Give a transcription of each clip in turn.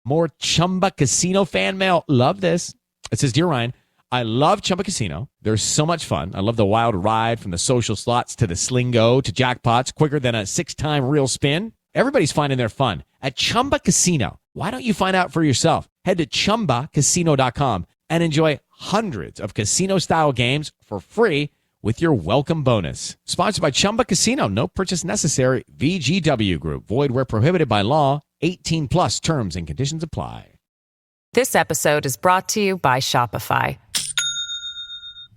More Chumba Casino fan mail. Love this. It says, Dear Ryan, I love Chumba Casino. There's so much fun. I love the wild ride from the social slots to the Slingo to jackpots quicker than a 6-time real spin. Everybody's finding their fun at Chumba Casino. Why don't you find out for yourself? Head to ChumbaCasino.com and enjoy hundreds of casino-style games for free with your welcome bonus. Sponsored by Chumba Casino. No purchase necessary. VGW Group. Void where prohibited by law. 18 plus terms and conditions apply. This episode is brought to you by Shopify.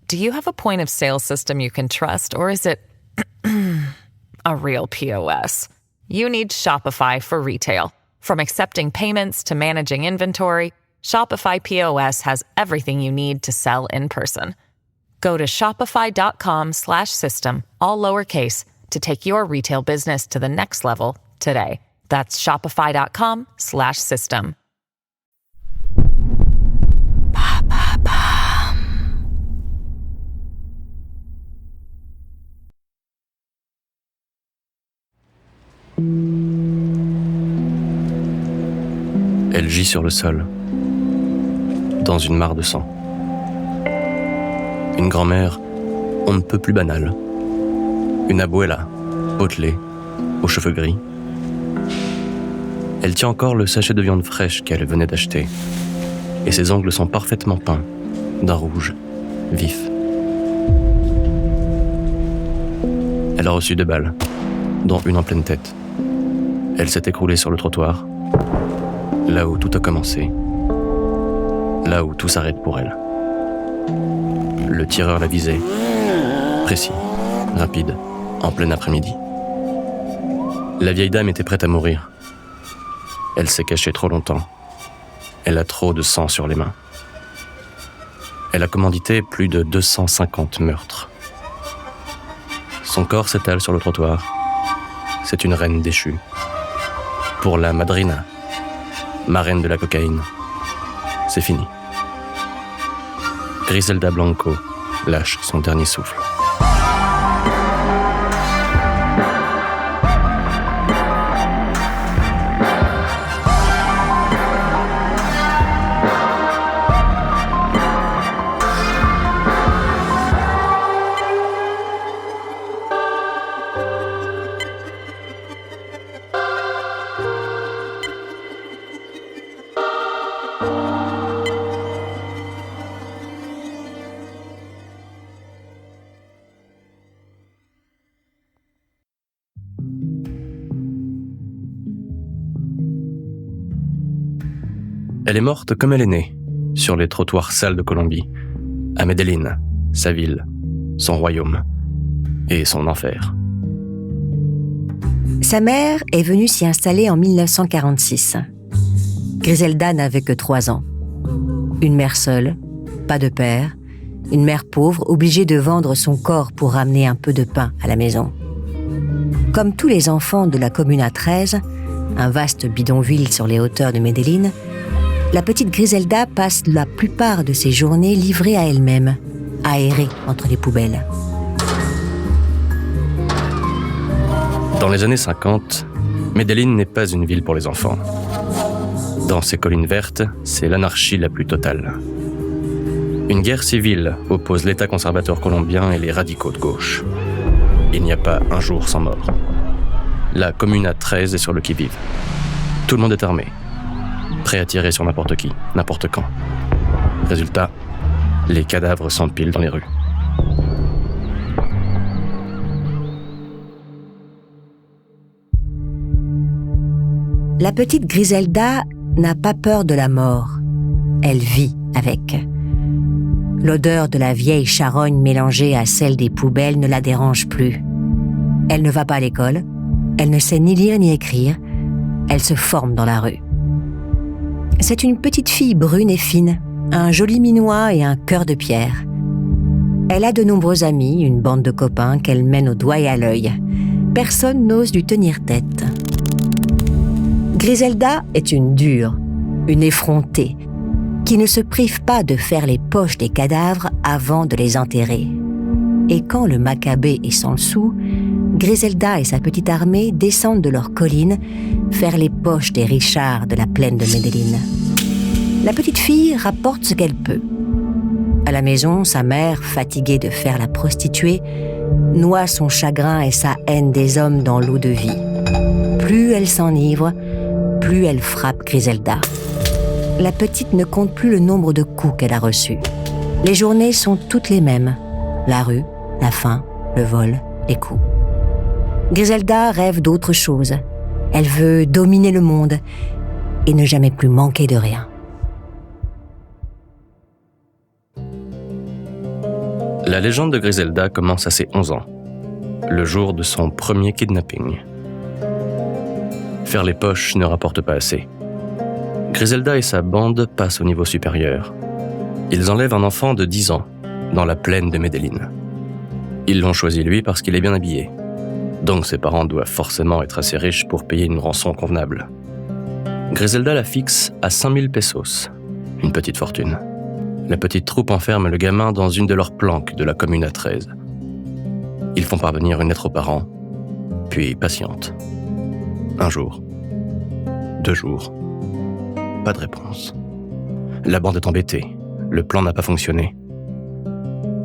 Do you have a point of sale system you can trust, or is it a real POS? You need Shopify for retail. From accepting payments to managing inventory, Shopify POS has everything you need to sell in person. Go to shopify.com/system, all lowercase, to take your retail business to the next level today. That's shopify.com/system. Elle gît sur le sol, dans une mare de sang. Une grand-mère, on ne peut plus banale. Une abuela, potelée, aux cheveux gris. Elle tient encore le sachet de viande fraîche qu'elle venait d'acheter, et ses ongles sont parfaitement peints, d'un rouge vif. Elle a reçu 2 balles, dont une en pleine tête. Elle s'est écroulée sur le trottoir, là où tout a commencé, là où tout s'arrête pour elle. Le tireur l'a visée, précis, rapide, en plein après-midi. La vieille dame était prête à mourir. Elle s'est cachée trop longtemps. Elle a trop de sang sur les mains. Elle a commandité plus de 250 meurtres. Son corps s'étale sur le trottoir. C'est une reine déchue. Pour la madrina, marraine de la cocaïne, c'est fini. Griselda Blanco lâche son dernier souffle. Elle est morte comme elle est née, sur les trottoirs sales de Colombie, à Medellín, sa ville, son royaume et son enfer. Sa mère est venue s'y installer en 1946. Griselda n'avait que 3 ans. Une mère seule, pas de père, une mère pauvre obligée de vendre son corps pour ramener un peu de pain à la maison. Comme tous les enfants de la Comuna 13, un vaste bidonville sur les hauteurs de Medellín, la petite Griselda passe la plupart de ses journées livrée à elle-même, aérée entre les poubelles. Dans les années 50, Medellín n'est pas une ville pour les enfants. Dans ces collines vertes, c'est l'anarchie la plus totale. Une guerre civile oppose l'État conservateur colombien et les radicaux de gauche. Il n'y a pas un jour sans mort. La Comuna 13 est sur le qui-vive. Tout le monde est armé, prêt à tirer sur n'importe qui, n'importe quand. Résultat, les cadavres s'empilent dans les rues. La petite Griselda n'a pas peur de la mort. Elle vit avec. L'odeur de la vieille charogne mélangée à celle des poubelles ne la dérange plus. Elle ne va pas à l'école, elle ne sait ni lire ni écrire, elle se forme dans la rue. C'est une petite fille brune et fine, un joli minois et un cœur de pierre. Elle a de nombreux amis, une bande de copains qu'elle mène au doigt et à l'œil. Personne n'ose lui tenir tête. Griselda est une dure, une effrontée, qui ne se prive pas de faire les poches des cadavres avant de les enterrer. Et quand le macabé est sans le sou, Griselda et sa petite armée descendent de leur colline faire les poches des Richards de la plaine de Medellín. La petite fille rapporte ce qu'elle peut. À la maison, sa mère, fatiguée de faire la prostituée, noie son chagrin et sa haine des hommes dans l'eau de vie. Plus elle s'enivre, plus elle frappe Griselda. La petite ne compte plus le nombre de coups qu'elle a reçus. Les journées sont toutes les mêmes. La rue, la faim, le vol, les coups. Griselda rêve d'autre chose. Elle veut dominer le monde et ne jamais plus manquer de rien. La légende de Griselda commence à ses 11 ans, le jour de son premier kidnapping. Faire les poches ne rapporte pas assez. Griselda et sa bande passent au niveau supérieur. Ils enlèvent un enfant de 10 ans, dans la plaine de Medellín. Ils l'ont choisi lui parce qu'il est bien habillé. Donc ses parents doivent forcément être assez riches pour payer une rançon convenable. Griselda la fixe à 5000 pesos, une petite fortune. La petite troupe enferme le gamin dans une de leurs planques de la commune 13. Ils font parvenir une lettre aux parents, puis patientent. Un jour, 2 jours, pas de réponse. La bande est embêtée, le plan n'a pas fonctionné.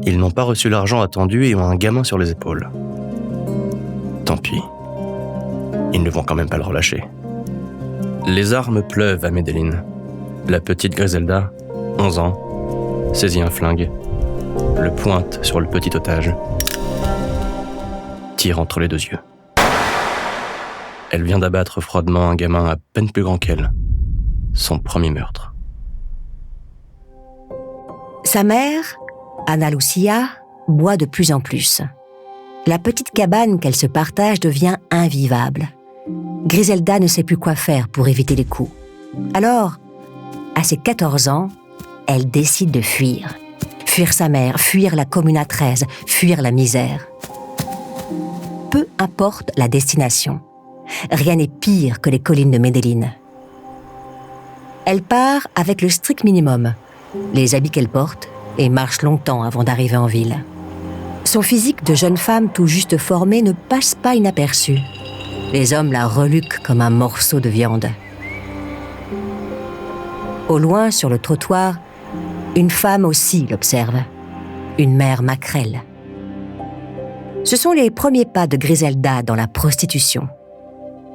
Ils n'ont pas reçu l'argent attendu et ont un gamin sur les épaules. Tant pis, ils ne vont quand même pas le relâcher. Les armes pleuvent à Medellín. La petite Griselda, 11 ans, saisit un flingue, le pointe sur le petit otage, tire entre les 2 yeux. Elle vient d'abattre froidement un gamin à peine plus grand qu'elle. Son premier meurtre. Sa mère, Ana Lucia, boit de plus en plus. La petite cabane qu'elle se partage devient invivable. Griselda ne sait plus quoi faire pour éviter les coups. Alors, à ses 14 ans, elle décide de fuir. Fuir sa mère, fuir la Comuna 13, fuir la misère. Peu importe la destination. Rien n'est pire que les collines de Medellín. Elle part avec le strict minimum, les habits qu'elle porte, et marche longtemps avant d'arriver en ville. Son physique de jeune femme tout juste formée ne passe pas inaperçu. Les hommes la reluquent comme un morceau de viande. Au loin, sur le trottoir, une femme aussi l'observe, une mère maquerelle. Ce sont les premiers pas de Griselda dans la prostitution.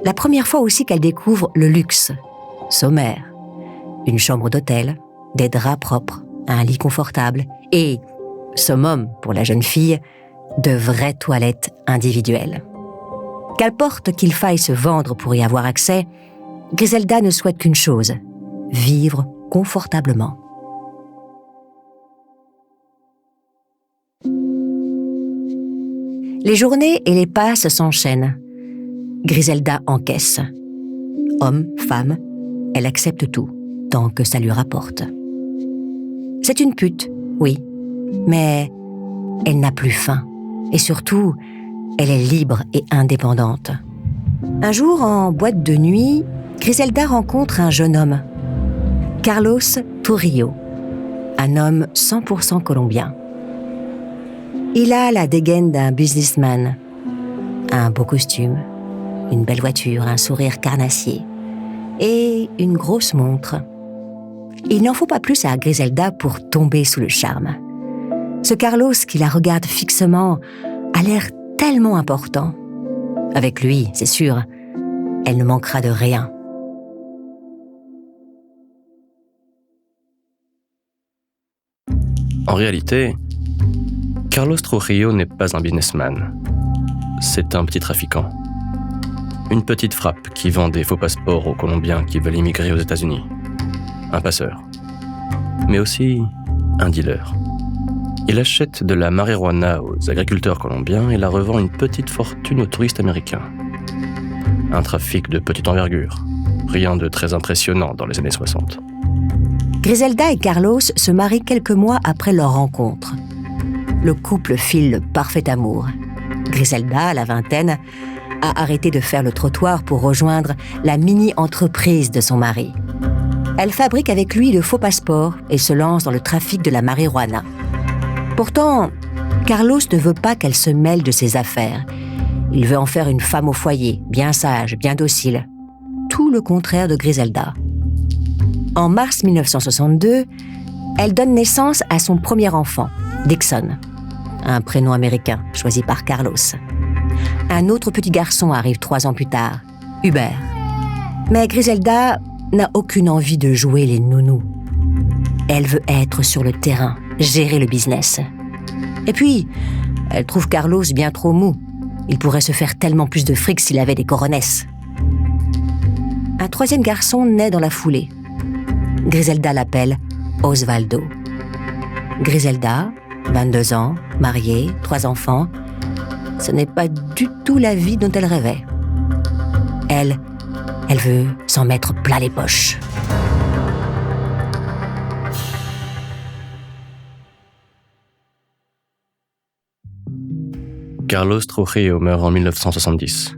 La première fois aussi qu'elle découvre le luxe, sommaire. Une chambre d'hôtel, des draps propres, un lit confortable et, summum pour la jeune fille, de vraies toilettes individuelles. Qu'importe qu'il faille se vendre pour y avoir accès, Griselda ne souhaite qu'une chose, vivre confortablement. Les journées et les passes s'enchaînent. Griselda encaisse. Homme, femme, elle accepte tout, tant que ça lui rapporte. C'est une pute, oui, mais elle n'a plus faim. Et surtout, elle est libre et indépendante. Un jour, en boîte de nuit, Griselda rencontre un jeune homme, Carlos Trujillo, un homme 100% colombien. Il a la dégaine d'un businessman, un beau costume, une belle voiture, un sourire carnassier et une grosse montre. Il n'en faut pas plus à Griselda pour tomber sous le charme. Ce Carlos qui la regarde fixement a l'air tellement important. Avec lui, c'est sûr, elle ne manquera de rien. En réalité, Carlos Trujillo n'est pas un businessman. C'est un petit trafiquant. Une petite frappe qui vend des faux passeports aux Colombiens qui veulent immigrer aux États-Unis. Un passeur. Mais aussi un dealer. Il achète de la marijuana aux agriculteurs colombiens et la revend une petite fortune aux touristes américains. Un trafic de petite envergure. Rien de très impressionnant dans les années 60. Griselda et Carlos se marient quelques mois après leur rencontre. Le couple file le parfait amour. Griselda, à la vingtaine, a arrêté de faire le trottoir pour rejoindre la mini-entreprise de son mari. Elle fabrique avec lui de faux passeports et se lance dans le trafic de la marijuana. Pourtant, Carlos ne veut pas qu'elle se mêle de ses affaires. Il veut en faire une femme au foyer, bien sage, bien docile. Tout le contraire de Griselda. En mars 1962, elle donne naissance à son premier enfant, Dixon, un prénom américain choisi par Carlos. Un autre petit garçon arrive 3 ans plus tard, Hubert. Mais Griselda n'a aucune envie de jouer les nounous. Elle veut être sur le terrain, gérer le business. Et puis, elle trouve Carlos bien trop mou. Il pourrait se faire tellement plus de fric s'il avait des coronesses. Un 3e garçon naît dans la foulée. Griselda l'appelle Osvaldo. Griselda, 22 ans, mariée, 3 enfants. Ce n'est pas du tout la vie dont elle rêvait. Elle veut s'en mettre plein les poches. Carlos Trujillo meurt en 1970,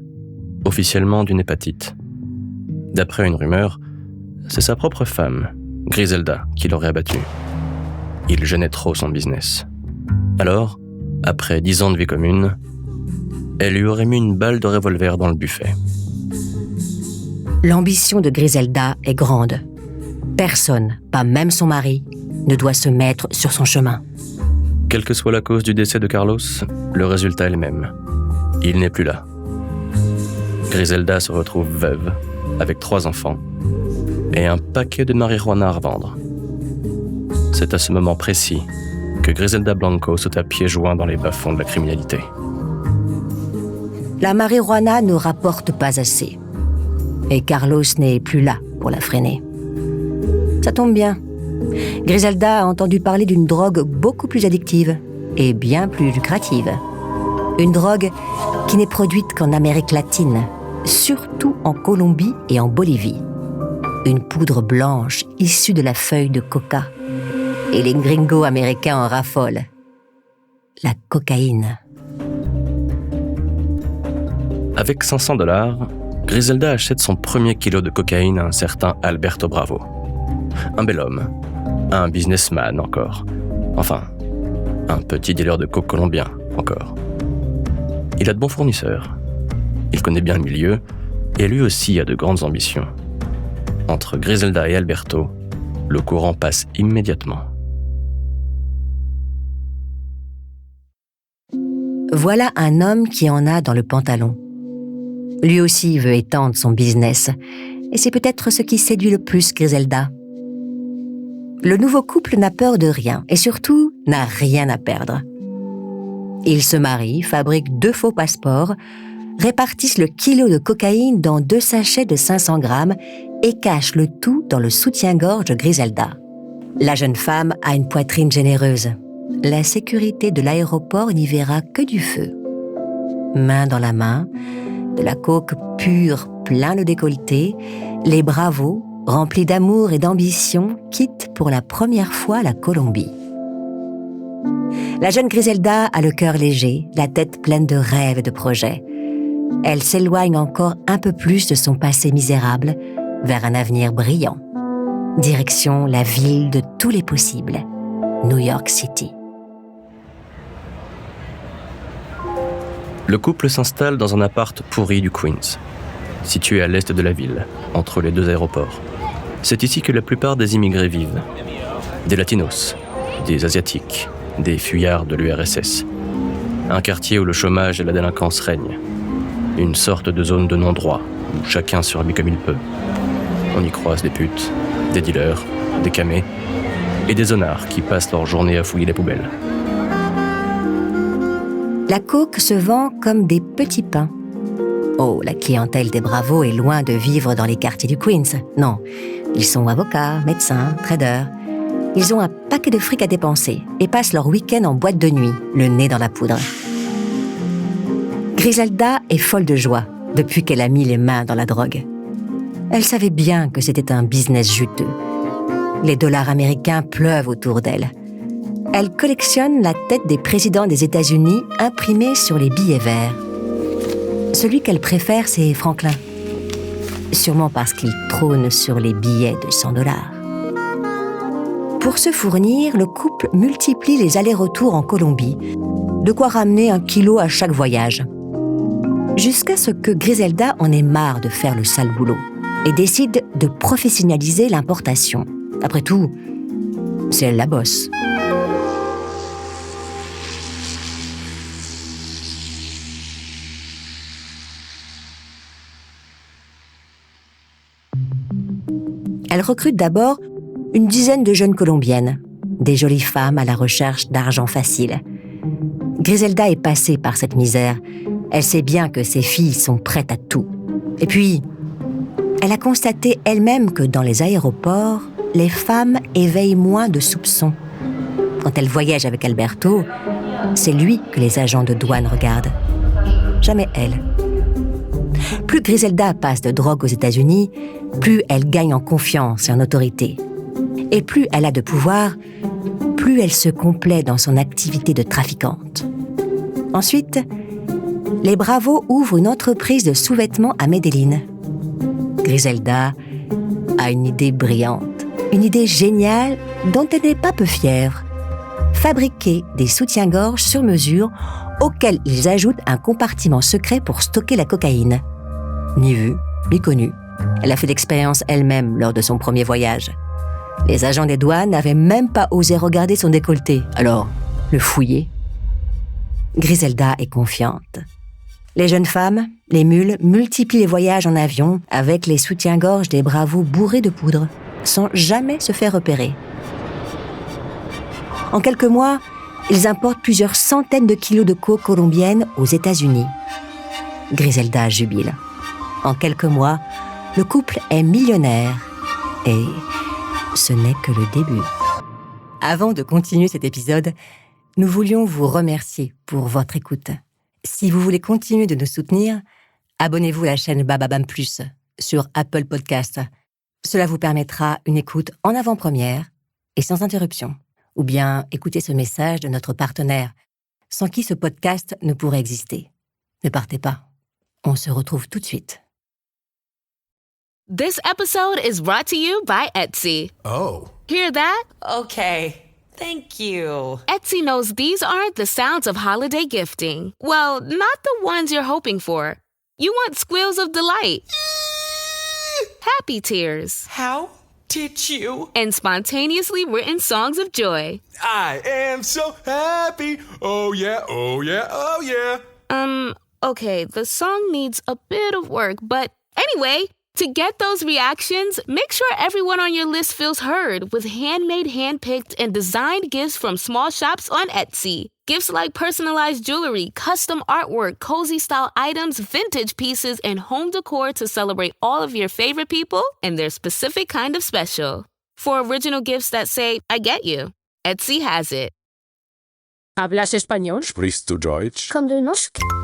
officiellement d'une hépatite. D'après une rumeur, c'est sa propre femme, Griselda, qui l'aurait abattu. Il gênait trop son business. Alors, après 10 ans de vie commune, elle lui aurait mis une balle de revolver dans le buffet. L'ambition de Griselda est grande. Personne, pas même son mari, ne doit se mettre sur son chemin. Quelle que soit la cause du décès de Carlos, le résultat est le même. Il n'est plus là. Griselda se retrouve veuve, avec 3 enfants, et un paquet de marijuana à revendre. C'est à ce moment précis que Griselda Blanco saute à pieds joints dans les bas-fonds de la criminalité. La marijuana ne rapporte pas assez. Et Carlos n'est plus là pour la freiner. Ça tombe bien. Griselda a entendu parler d'une drogue beaucoup plus addictive et bien plus lucrative. Une drogue qui n'est produite qu'en Amérique latine, surtout en Colombie et en Bolivie. Une poudre blanche issue de la feuille de coca. Et les gringos américains en raffolent. La cocaïne. Avec $500, Griselda achète son premier kilo de cocaïne à un certain Alberto Bravo. Un bel homme, un businessman encore. Enfin, un petit dealer de coke colombien encore. Il a de bons fournisseurs. Il connaît bien le milieu et lui aussi a de grandes ambitions. Entre Griselda et Alberto, le courant passe immédiatement. Voilà un homme qui en a dans le pantalon. Lui aussi veut étendre son business, et c'est peut-être ce qui séduit le plus Griselda. Le nouveau couple n'a peur de rien, et surtout n'a rien à perdre. Ils se marient, fabriquent 2 faux passeports, répartissent le kilo de cocaïne dans 2 sachets de 500 grammes et cachent le tout dans le soutien-gorge de Griselda. La jeune femme a une poitrine généreuse. La sécurité de l'aéroport n'y verra que du feu. Main dans la main, de la coke pure plein le décolleté, les bravos, remplis d'amour et d'ambition, quittent pour la première fois la Colombie. La jeune Griselda a le cœur léger, la tête pleine de rêves et de projets. Elle s'éloigne encore un peu plus de son passé misérable vers un avenir brillant. Direction la ville de tous les possibles, New York City. Le couple s'installe dans un appart pourri du Queens, situé à l'est de la ville, entre les 2 aéroports. C'est ici que la plupart des immigrés vivent. Des latinos, des asiatiques, des fuyards de l'URSS. Un quartier où le chômage et la délinquance règnent. Une sorte de zone de non-droit, où chacun survit comme il peut. On y croise des putes, des dealers, des camés et des zonards qui passent leur journée à fouiller les poubelles. La coke se vend comme des petits pains. Oh, la clientèle des bravos est loin de vivre dans les quartiers du Queens. Non, ils sont avocats, médecins, traders. Ils ont un paquet de fric à dépenser et passent leur week-end en boîte de nuit, le nez dans la poudre. Griselda est folle de joie depuis qu'elle a mis les mains dans la drogue. Elle savait bien que c'était un business juteux. Les dollars américains pleuvent autour d'elle. Elle collectionne la tête des présidents des États-Unis imprimée sur les billets verts. Celui qu'elle préfère, c'est Franklin. Sûrement parce qu'il trône sur les billets de $100. Pour se fournir, le couple multiplie les allers-retours en Colombie, de quoi ramener 1 kilo à chaque voyage. Jusqu'à ce que Griselda en ait marre de faire le sale boulot et décide de professionnaliser l'importation. Après tout, c'est elle la bosse. Elle recrute d'abord une dizaine de jeunes Colombiennes, des jolies femmes à la recherche d'argent facile. Griselda est passée par cette misère. Elle sait bien que ses filles sont prêtes à tout. Et puis, elle a constaté elle-même que dans les aéroports, les femmes éveillent moins de soupçons. Quand elle voyage avec Alberto, c'est lui que les agents de douane regardent. Jamais elle. Plus Griselda passe de drogue aux États-Unis, plus elle gagne en confiance et en autorité. Et plus elle a de pouvoir, plus elle se complaît dans son activité de trafiquante. Ensuite, les Bravos ouvrent une entreprise de sous-vêtements à Medellín. Griselda a une idée brillante, une idée géniale dont elle n'est pas peu fière. Fabriquer des soutiens-gorge sur mesure auxquels ils ajoutent un compartiment secret pour stocker la cocaïne. Ni vue, ni connue. Elle a fait l'expérience elle-même lors de son premier voyage. Les agents des douanes n'avaient même pas osé regarder son décolleté, alors le fouiller. Griselda est confiante. Les jeunes femmes, les mules, multiplient les voyages en avion avec les soutiens-gorge des Bravos bourrés de poudre, sans jamais se faire repérer. En quelques mois, ils importent plusieurs centaines de kilos de coke colombienne aux États-Unis. Griselda jubile. En quelques mois, le couple est millionnaire. Et ce n'est que le début. Avant de continuer cet épisode, nous voulions vous remercier pour votre écoute. Si vous voulez continuer de nous soutenir, abonnez-vous à la chaîne Bababam Plus sur Apple Podcasts. Cela vous permettra une écoute en avant-première et sans interruption. Ou bien écoutez ce message de notre partenaire, sans qui ce podcast ne pourrait exister. Ne partez pas. On se retrouve tout de suite. This episode is brought to you by Etsy. Oh. Hear that? Okay. Thank you. Etsy knows these aren't the sounds of holiday gifting. Well, not the ones you're hoping for. You want squeals of delight. Happy tears. How did you? And spontaneously written songs of joy. I am so happy. Oh yeah, oh yeah, oh yeah. Okay, the song needs a bit of work, but anyway, to get those reactions, make sure everyone on your list feels heard with handmade, hand-picked, and designed gifts from small shops on Etsy. Gifts like personalized jewelry, custom artwork, cozy style items, vintage pieces, and home decor to celebrate all of your favorite people and their specific kind of special. For original gifts that say, I get you, Etsy has it. ¿Hablas español? Sprichst du Deutsch?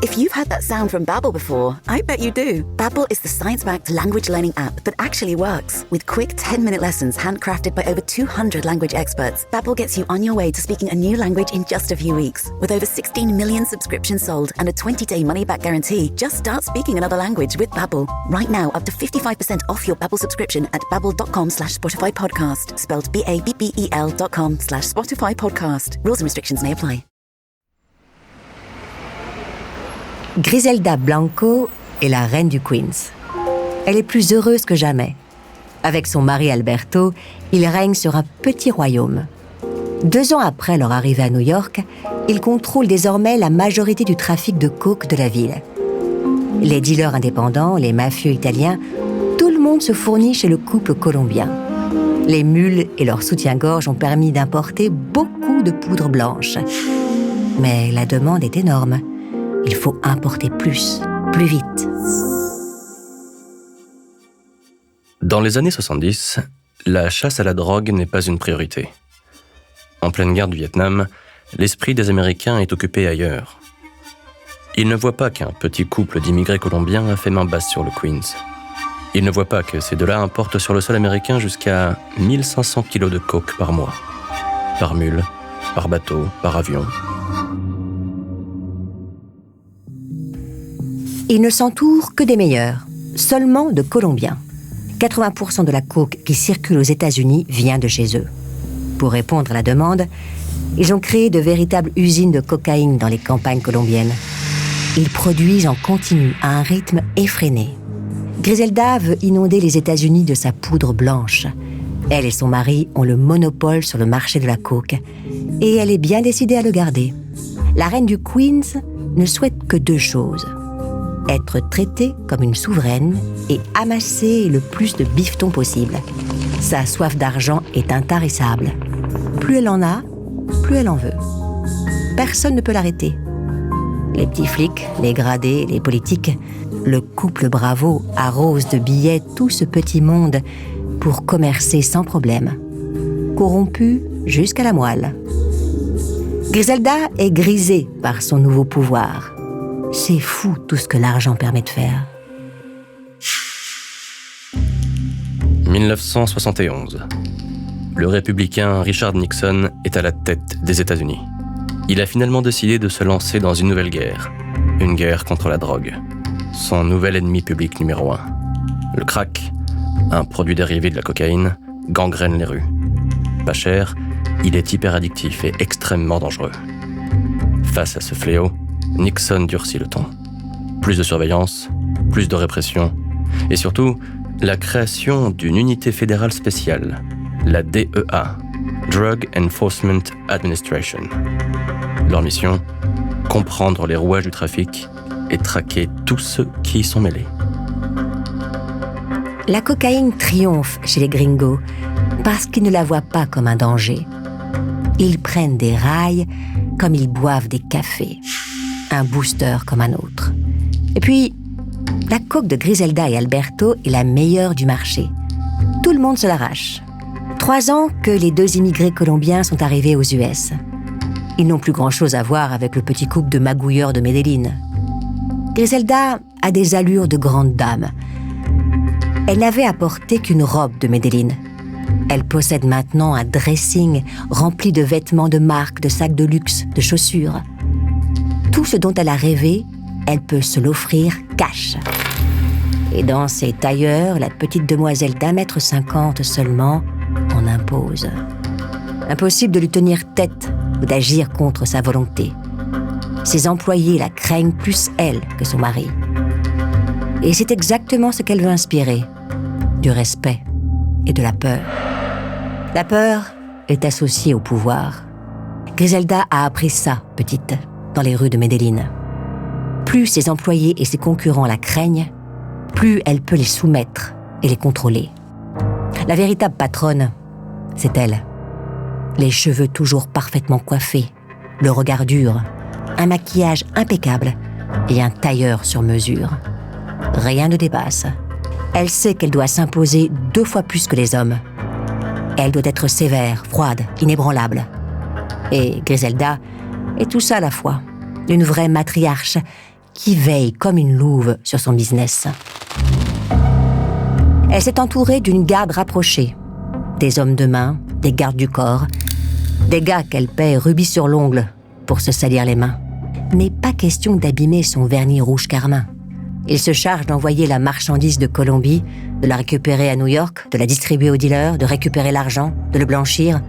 If you've heard that sound from Babbel before, I bet you do. Babbel is the science-backed language learning app that actually works. With quick 10-minute lessons handcrafted by over 200 language experts, Babbel gets you on your way to speaking a new language in just a few weeks. With over 16 million subscriptions sold and a 20-day money-back guarantee, just start speaking another language with Babbel. Right now, up to 55% off your Babbel subscription at babbel.com/Spotify podcast. Spelled BABBEL.com/Spotify podcast. Rules and restrictions may apply. Griselda Blanco est la reine du Queens. Elle est plus heureuse que jamais. Avec son mari Alberto, ils règnent sur un petit royaume. 2 ans après leur arrivée à New York, ils contrôlent désormais la majorité du trafic de coke de la ville. Les dealers indépendants, les mafieux italiens, tout le monde se fournit chez le couple colombien. Les mules et leurs soutiens-gorge ont permis d'importer beaucoup de poudre blanche. Mais la demande est énorme. Il faut importer plus vite. Dans les années 70, la chasse à la drogue n'est pas une priorité. En pleine guerre du Vietnam, l'esprit des Américains est occupé ailleurs. Ils ne voient pas qu'un petit couple d'immigrés colombiens a fait main basse sur le Queens. Ils ne voient pas que ces deux-là importent sur le sol américain jusqu'à 1500 kilos de coke par mois. Par mule, par bateau, par avion. Ils ne s'entourent que des meilleurs, seulement de Colombiens. 80% de la coke qui circule aux États-Unis vient de chez eux. Pour répondre à la demande, ils ont créé de véritables usines de cocaïne dans les campagnes colombiennes. Ils produisent en continu à un rythme effréné. Griselda veut inonder les États-Unis de sa poudre blanche. Elle et son mari ont le monopole sur le marché de la coke. Et elle est bien décidée à le garder. La reine du Queens ne souhaite que 2 choses. Être traitée comme une souveraine et amasser le plus de bifetons possible. Sa soif d'argent est intarissable. Plus elle en a, plus elle en veut. Personne ne peut l'arrêter. Les petits flics, les gradés, les politiques, le couple Bravo arrose de billets tout ce petit monde pour commercer sans problème. Corrompu jusqu'à la moelle. Griselda est grisée par son nouveau pouvoir. C'est fou tout ce que l'argent permet de faire. 1971. Le républicain Richard Nixon est à la tête des États-Unis. Il a finalement décidé de se lancer dans une nouvelle guerre. Une guerre contre la drogue. Son nouvel ennemi public numéro 1. Le crack, un produit dérivé de la cocaïne, gangrène les rues. Pas cher, il est hyper addictif et extrêmement dangereux. Face à ce fléau, Nixon durcit le ton. Plus de surveillance, plus de répression, et surtout, la création d'une unité fédérale spéciale, la DEA, Drug Enforcement Administration. Leur mission, comprendre les rouages du trafic et traquer tous ceux qui y sont mêlés. La cocaïne triomphe chez les gringos parce qu'ils ne la voient pas comme un danger. Ils prennent des rails comme ils boivent des cafés, un booster comme un autre. Et puis, la coke de Griselda et Alberto est la meilleure du marché. Tout le monde se l'arrache. 3 ans que les 2 immigrés colombiens sont arrivés aux US. Ils n'ont plus grand-chose à voir avec le petit couple de magouilleurs de Medellín. Griselda a des allures de grande dame. Elle n'avait apporté qu'une robe de Medellín. Elle possède maintenant un dressing rempli de vêtements de marque, de sacs de luxe, de chaussures. Tout ce dont elle a rêvé, elle peut se l'offrir cash. Et dans ses tailleurs, la petite demoiselle d'1,50 m seulement en impose. Impossible de lui tenir tête ou d'agir contre sa volonté. Ses employés la craignent plus elle que son mari. Et c'est exactement ce qu'elle veut inspirer. Du respect et de la peur. La peur est associée au pouvoir. Griselda a appris ça, petite, dans les rues de Medellín. Plus ses employés et ses concurrents la craignent, plus elle peut les soumettre et les contrôler. La véritable patronne, c'est elle. Les cheveux toujours parfaitement coiffés, le regard dur, un maquillage impeccable et un tailleur sur mesure. Rien ne dépasse. Elle sait qu'elle doit s'imposer 2 fois plus que les hommes. Elle doit être sévère, froide, inébranlable. Et Griselda est tout ça à la fois. Une vraie matriarche qui veille comme une louve sur son business. Elle s'est entourée d'une garde rapprochée. Des hommes de main, des gardes du corps, des gars qu'elle paie rubis sur l'ongle pour se salir les mains. N'est pas question d'abîmer son vernis rouge carmin. Il se charge d'envoyer la marchandise de Colombie, de la récupérer à New York, de la distribuer aux dealers, de récupérer l'argent, de le blanchir,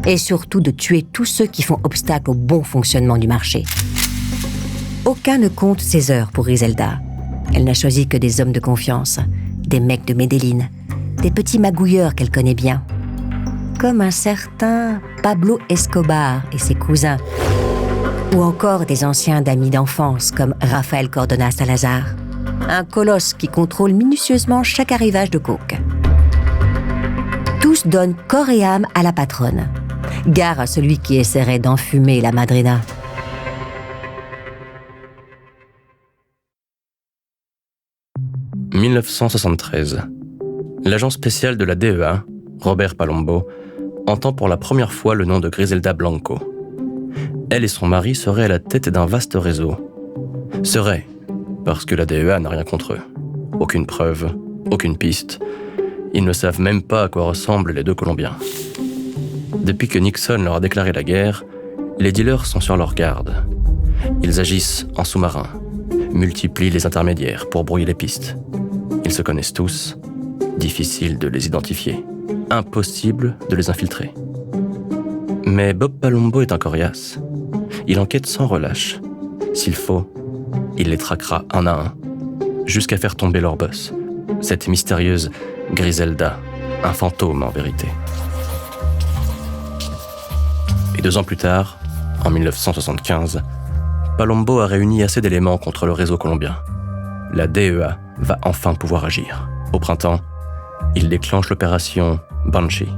et surtout de tuer tous ceux qui font obstacle au bon fonctionnement du marché. Aucun ne compte ses heures pour Griselda. Elle n'a choisi que des hommes de confiance, des mecs de Medellín, des petits magouilleurs qu'elle connaît bien. Comme un certain Pablo Escobar et ses cousins, ou encore des anciens d'amis d'enfance comme Rafael Cordona Salazar, un colosse qui contrôle minutieusement chaque arrivage de coke. Tous donnent corps et âme à la patronne. Gare à celui qui essaierait d'enfumer la madrina. « 1973. L'agent spécial de la DEA, Robert Palombo, entend pour la première fois le nom de Griselda Blanco. Elle et son mari seraient à la tête d'un vaste réseau. Seraient, parce que la DEA n'a rien contre eux. Aucune preuve, aucune piste. Ils ne savent même pas à quoi ressemblent les 2 Colombiens. Depuis que Nixon leur a déclaré la guerre, les dealers sont sur leur garde. Ils agissent en sous-marin, multiplient les intermédiaires pour brouiller les pistes. Ils se connaissent tous, difficile de les identifier, impossible de les infiltrer. Mais Bob Palombo est un coriace. Il enquête sans relâche. S'il faut, il les traquera un à un, jusqu'à faire tomber leur boss, cette mystérieuse Griselda, un fantôme en vérité. Et 2 ans plus tard, en 1975, Palombo a réuni assez d'éléments contre le réseau colombien. La DEA va enfin pouvoir agir. Au printemps, il déclenche l'opération Banshee.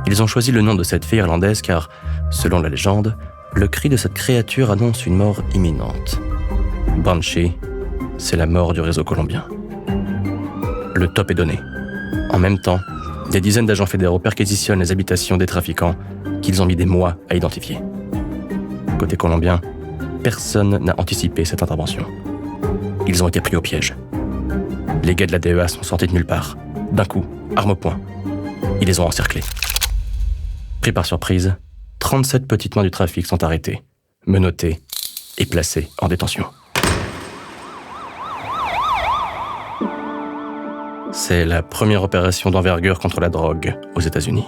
Ils ont choisi le nom de cette fille irlandaise car, selon la légende, le cri de cette créature annonce une mort imminente. Banshee, c'est la mort du réseau colombien. Le top est donné. En même temps, des dizaines d'agents fédéraux perquisitionnent les habitations des trafiquants qu'ils ont mis des mois à identifier. Côté colombien, personne n'a anticipé cette intervention. Ils ont été pris au piège. Les gars de la DEA sont sortis de nulle part. D'un coup, arme au poing. Ils les ont encerclés. Pris par surprise, 37 petites mains du trafic sont arrêtées, menottées et placées en détention. C'est la première opération d'envergure contre la drogue aux États-Unis.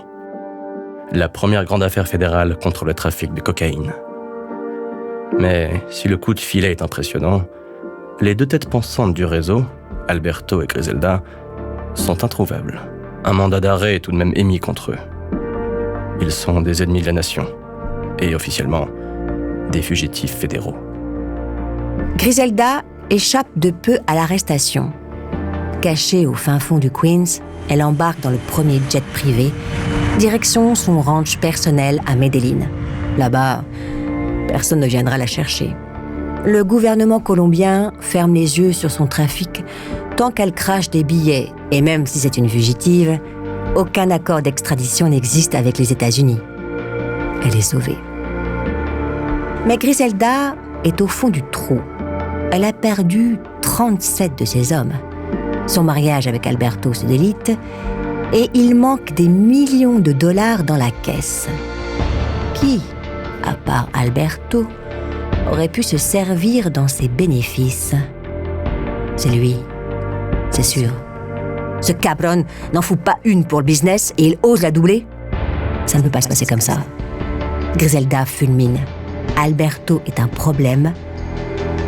La première grande affaire fédérale contre le trafic de cocaïne. Mais si le coup de filet est impressionnant, les 2 têtes pensantes du réseau, Alberto et Griselda, sont introuvables. Un mandat d'arrêt est tout de même émis contre eux. Ils sont des ennemis de la nation, et officiellement, des fugitifs fédéraux. Griselda échappe de peu à l'arrestation. Cachée au fin fond du Queens, elle embarque dans le premier jet privé, direction son ranch personnel à Medellín. Là-bas, personne ne viendra la chercher. Le gouvernement colombien ferme les yeux sur son trafic tant qu'elle crache des billets, et même si c'est une fugitive, aucun accord d'extradition n'existe avec les États-Unis. Elle est sauvée. Mais Griselda est au fond du trou. Elle a perdu 37 de ses hommes. Son mariage avec Alberto se délite et il manque des millions de dollars dans la caisse. Qui, à part Alberto, aurait pu se servir dans ses bénéfices? C'est lui, c'est sûr. Ce cabron n'en fout pas une pour le business et il ose la doubler? Ça ne peut pas se passer comme ça. Griselda fulmine. Alberto est un problème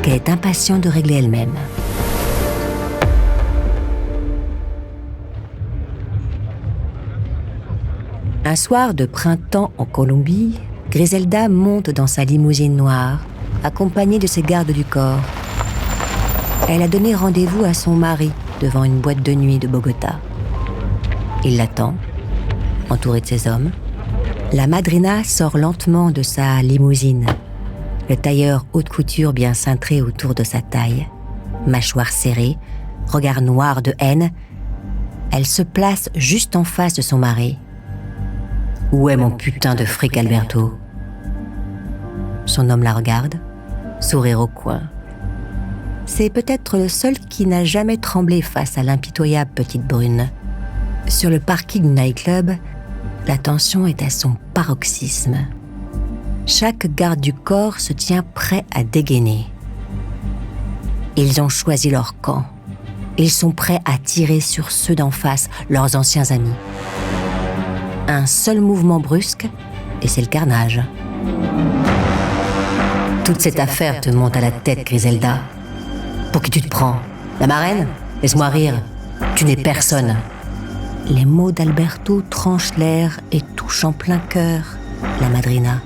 qu'elle est impatiente de régler elle-même. Un soir de printemps en Colombie, Griselda monte dans sa limousine noire, accompagnée de ses gardes du corps. Elle a donné rendez-vous à son mari devant une boîte de nuit de Bogota. Il l'attend, entouré de ses hommes. La madrina sort lentement de sa limousine, le tailleur haute couture bien cintré autour de sa taille, mâchoire serrée, regard noir de haine. Elle se place juste en face de son mari. « Où est mon putain de fric, Alberto ?» Son homme la regarde, sourire au coin. C'est peut-être le seul qui n'a jamais tremblé face à l'impitoyable petite brune. Sur le parking du nightclub, la tension est à son paroxysme. Chaque garde du corps se tient prêt à dégainer. Ils ont choisi leur camp. Ils sont prêts à tirer sur ceux d'en face, leurs anciens amis. Un seul mouvement brusque, et c'est le carnage. Toute cette affaire te monte à la tête, Griselda. Pour qui tu te prends? La marraine? Laisse-moi rire. Tu n'es personne. Les mots d'Alberto tranchent l'air et touchent en plein cœur la madrina.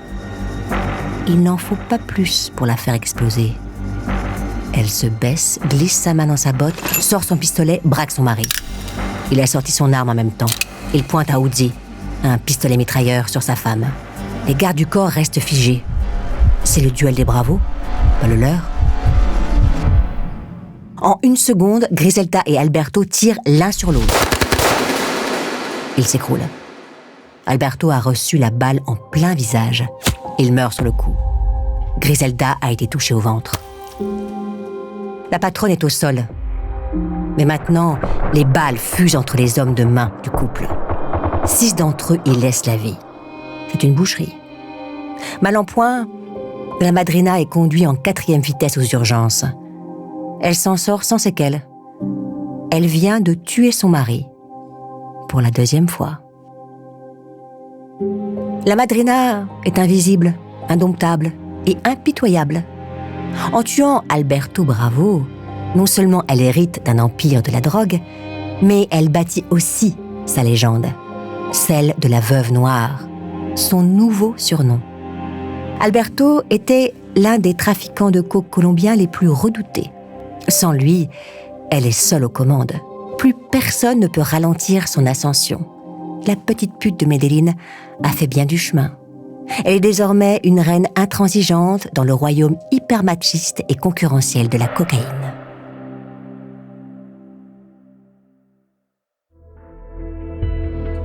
Il n'en faut pas plus pour la faire exploser. Elle se baisse, glisse sa main dans sa botte, sort son pistolet, braque son mari. Il a sorti son arme en même temps. Il pointe à Uzi, un pistolet mitrailleur sur sa femme. Les gardes du corps restent figés. C'est le duel des bravos, pas le leur. En une seconde, Griselda et Alberto tirent l'un sur l'autre. Ils s'écroulent. Alberto a reçu la balle en plein visage. Il meurt sur le coup. Griselda a été touchée au ventre. La patronne est au sol. Mais maintenant, les balles fusent entre les hommes de main du couple. 6 d'entre eux y laissent la vie. C'est une boucherie. Mal en point, la madrina est conduite en 4e vitesse aux urgences. Elle s'en sort sans séquelles. Elle vient de tuer son mari. Pour la 2e fois. La madrina est invisible, indomptable et impitoyable. En tuant Alberto Bravo, non seulement elle hérite d'un empire de la drogue, mais elle bâtit aussi sa légende, celle de la Veuve Noire, son nouveau surnom. Alberto était l'un des trafiquants de coke colombiens les plus redoutés. Sans lui, elle est seule aux commandes. Plus personne ne peut ralentir son ascension. La petite pute de Medellín a fait bien du chemin. Elle est désormais une reine intransigeante dans le royaume hyper machiste et concurrentiel de la cocaïne.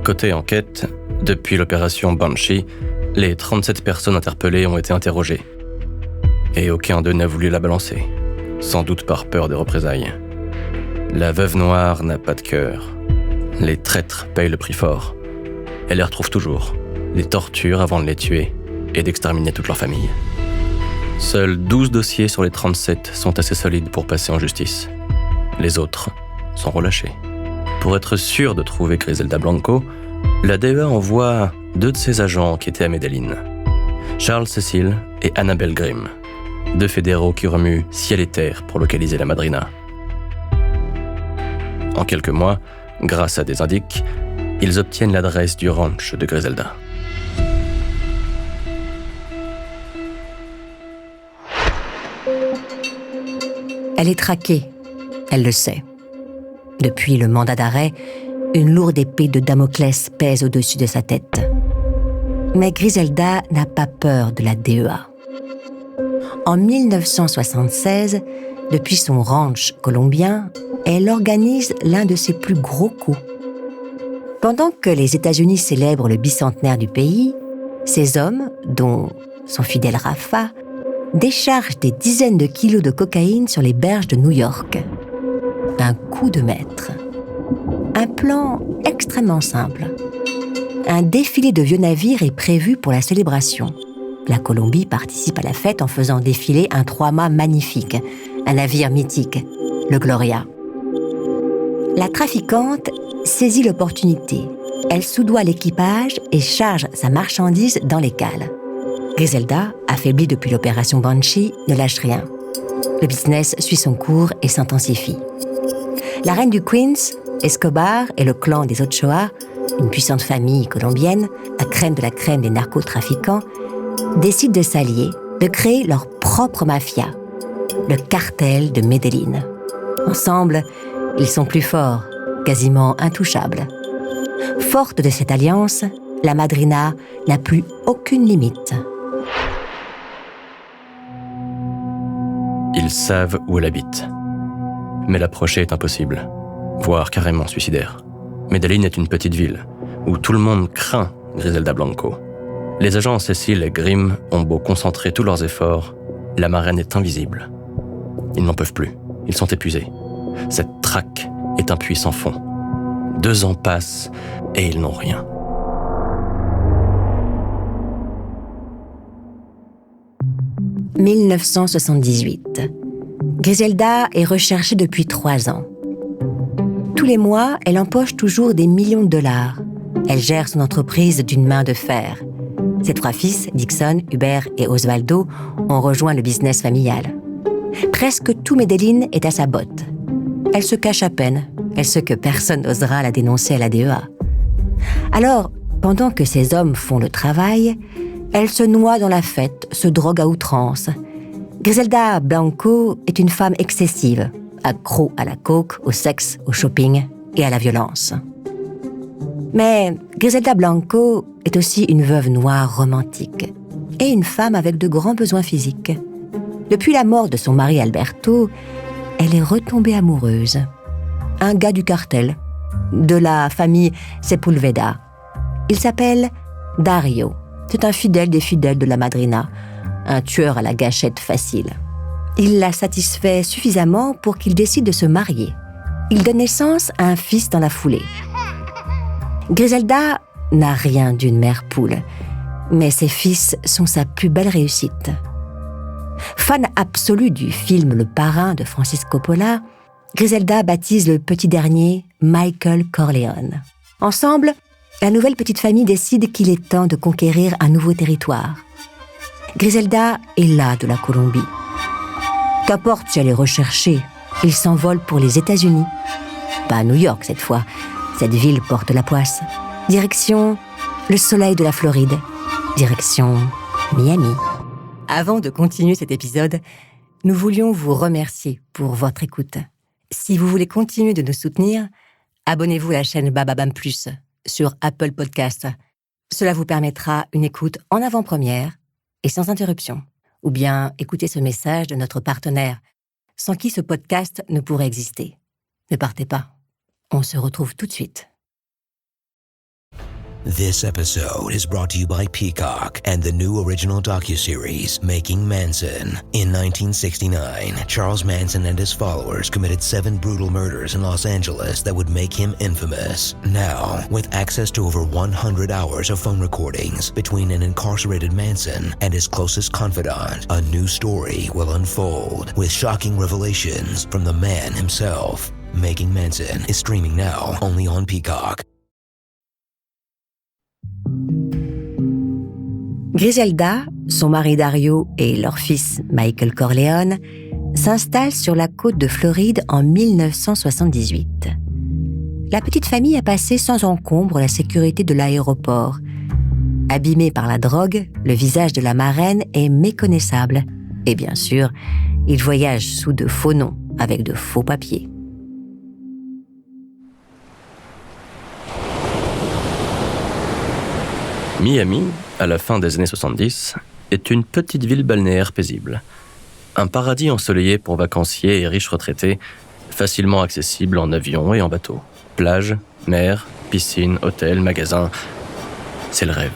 Côté enquête, depuis l'opération Banshee, les 37 personnes interpellées ont été interrogées. Et aucun d'eux n'a voulu la balancer, sans doute par peur des représailles. La Veuve Noire n'a pas de cœur. Les traîtres payent le prix fort. Elle les retrouve toujours, les torture avant de les tuer et d'exterminer toute leur famille. Seuls 12 dossiers sur les 37 sont assez solides pour passer en justice. Les autres sont relâchés. Pour être sûr de trouver Griselda Blanco, la DEA envoie 2 de ses agents qui étaient à Medellín, Charles Cecil et Annabelle Grimm, 2 fédéraux qui remuent ciel et terre pour localiser la madrina. En quelques mois, grâce à des indices, ils obtiennent l'adresse du ranch de Griselda. Elle est traquée, elle le sait. Depuis le mandat d'arrêt, une lourde épée de Damoclès pèse au-dessus de sa tête. Mais Griselda n'a pas peur de la DEA. En 1976, depuis son ranch colombien, elle organise l'un de ses plus gros coups. Pendant que les États-Unis célèbrent le bicentenaire du pays, ces hommes, dont son fidèle Rafa, déchargent des dizaines de kilos de cocaïne sur les berges de New York. Un coup de maître. Un plan extrêmement simple. Un défilé de vieux navires est prévu pour la célébration. La Colombie participe à la fête en faisant défiler un 3-mâts magnifique, un navire mythique, le Gloria. La trafiquante saisit l'opportunité. Elle soudoie l'équipage et charge sa marchandise dans les cales. Griselda, affaiblie depuis l'opération Banshee, ne lâche rien. Le business suit son cours et s'intensifie. La reine du Queens, Escobar et le clan des Ochoa, une puissante famille colombienne, la crème de la crème des narcotrafiquants, décident de s'allier, de créer leur propre mafia, le cartel de Medellín. Ensemble, ils sont plus forts, quasiment intouchables. Forte de cette alliance, la madrina n'a plus aucune limite. Ils savent où elle habite. Mais l'approcher est impossible, voire carrément suicidaire. Medellín est une petite ville où tout le monde craint Griselda Blanco. Les agents Cecil et Grimm ont beau concentrer tous leurs efforts, la marraine est invisible. Ils n'en peuvent plus, ils sont épuisés. Cette traque est un puits sans fond. 2 ans passent et ils n'ont rien. « 1978. Griselda est recherchée depuis 3 ans. Tous les mois, elle empoche toujours des millions de dollars. Elle gère son entreprise d'une main de fer. Ses 3 fils, Dixon, Hubert et Osvaldo, ont rejoint le business familial. Presque tout Medellín est à sa botte. Elle se cache à peine. Elle sait que personne n'osera la dénoncer à la DEA. Alors, pendant que ces hommes font le travail, elle se noie dans la fête, se drogue à outrance. Griselda Blanco est une femme excessive, accro à la coke, au sexe, au shopping et à la violence. Mais Griselda Blanco est aussi une veuve noire romantique et une femme avec de grands besoins physiques. Depuis la mort de son mari Alberto, elle est retombée amoureuse. Un gars du cartel, de la famille Sepulveda. Il s'appelle Dario. C'est un fidèle des fidèles de la madrina, un tueur à la gâchette facile. Il la satisfait suffisamment pour qu'il décide de se marier. Il donne naissance à un fils dans la foulée. Griselda n'a rien d'une mère poule, mais ses fils sont sa plus belle réussite. Fan absolue du film Le Parrain de Francis Coppola, Griselda baptise le petit dernier Michael Corleone. Ensemble, la nouvelle petite famille décide qu'il est temps de conquérir un nouveau territoire. Griselda est là de la Colombie. Qu'importe si elle est recherchée, il s'envole pour les États-Unis. Pas à New York cette fois, cette ville porte la poisse. Direction le soleil de la Floride. Direction Miami. Avant de continuer cet épisode, nous voulions vous remercier pour votre écoute. Si vous voulez continuer de nous soutenir, abonnez-vous à la chaîne Bababam Plus sur Apple Podcasts. Cela vous permettra une écoute en avant-première et sans interruption. Ou bien écoutez ce message de notre partenaire, sans qui ce podcast ne pourrait exister. Ne partez pas. On se retrouve tout de suite. This episode is brought to you by Peacock and the new original docuseries, Making Manson. In 1969, Charles Manson and his followers committed 7 brutal murders in Los Angeles that would make him infamous. Now, with access to over 100 hours of phone recordings between an incarcerated Manson and his closest confidant, a new story will unfold with shocking revelations from the man himself. Making Manson is streaming now only on Peacock. Griselda, son mari Dario et leur fils Michael Corleone s'installent sur la côte de Floride en 1978. La petite famille a passé sans encombre la sécurité de l'aéroport. Abîmé par la drogue, le visage de la marraine est méconnaissable. Et bien sûr, ils voyagent sous de faux noms, avec de faux papiers. Miami, à la fin des années 70, est une petite ville balnéaire paisible. Un paradis ensoleillé pour vacanciers et riches retraités, facilement accessible en avion et en bateau. Plage, mer, piscine, hôtel, magasins, c'est le rêve.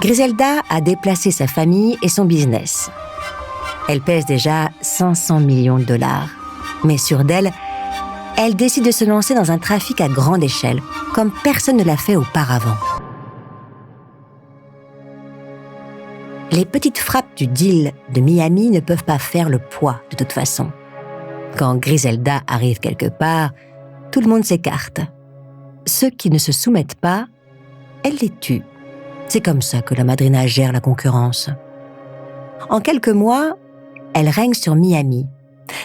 Griselda a déplacé sa famille et son business. Elle pèse déjà 500 millions de dollars. Mais sûre d'elle, elle décide de se lancer dans un trafic à grande échelle, comme personne ne l'a fait auparavant. Les petites frappes du deal de Miami ne peuvent pas faire le poids de toute façon. Quand Griselda arrive quelque part, tout le monde s'écarte. Ceux qui ne se soumettent pas, elle les tue. C'est comme ça que la madrina gère la concurrence. En quelques mois, elle règne sur Miami.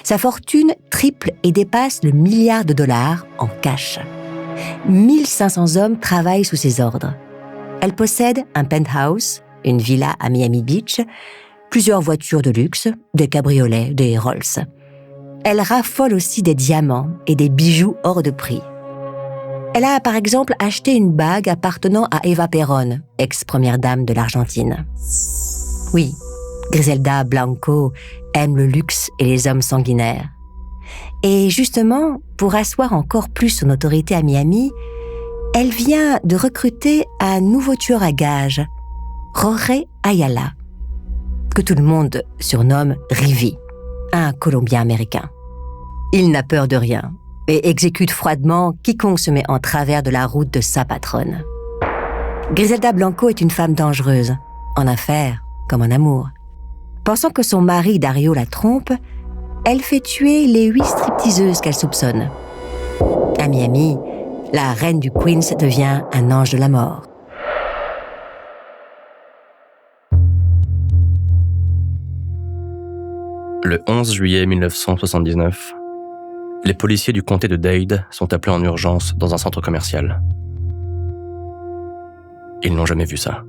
Sa fortune triple et dépasse le $1 milliard en cash. 1500 hommes travaillent sous ses ordres. Elle possède un penthouse, une villa à Miami Beach, plusieurs voitures de luxe, des cabriolets, des Rolls. Elle raffole aussi des diamants et des bijoux hors de prix. Elle a par exemple acheté une bague appartenant à Eva Perón, ex-première dame de l'Argentine. Oui, Griselda Blanco aime le luxe et les hommes sanguinaires. Et justement, pour asseoir encore plus son autorité à Miami, elle vient de recruter un nouveau tueur à gages, Jorge Ayala, que tout le monde surnomme Rivi, un Colombien américain. Il n'a peur de rien et exécute froidement quiconque se met en travers de la route de sa patronne. Griselda Blanco est une femme dangereuse, en affaires comme en amour. Pensant que son mari Dario la trompe, elle fait tuer les 8 stripteaseuses qu'elle soupçonne. À Miami, la reine du Queens devient un ange de la mort. Le 11 juillet 1979, les policiers du comté de Dade sont appelés en urgence dans un centre commercial. Ils n'ont jamais vu ça.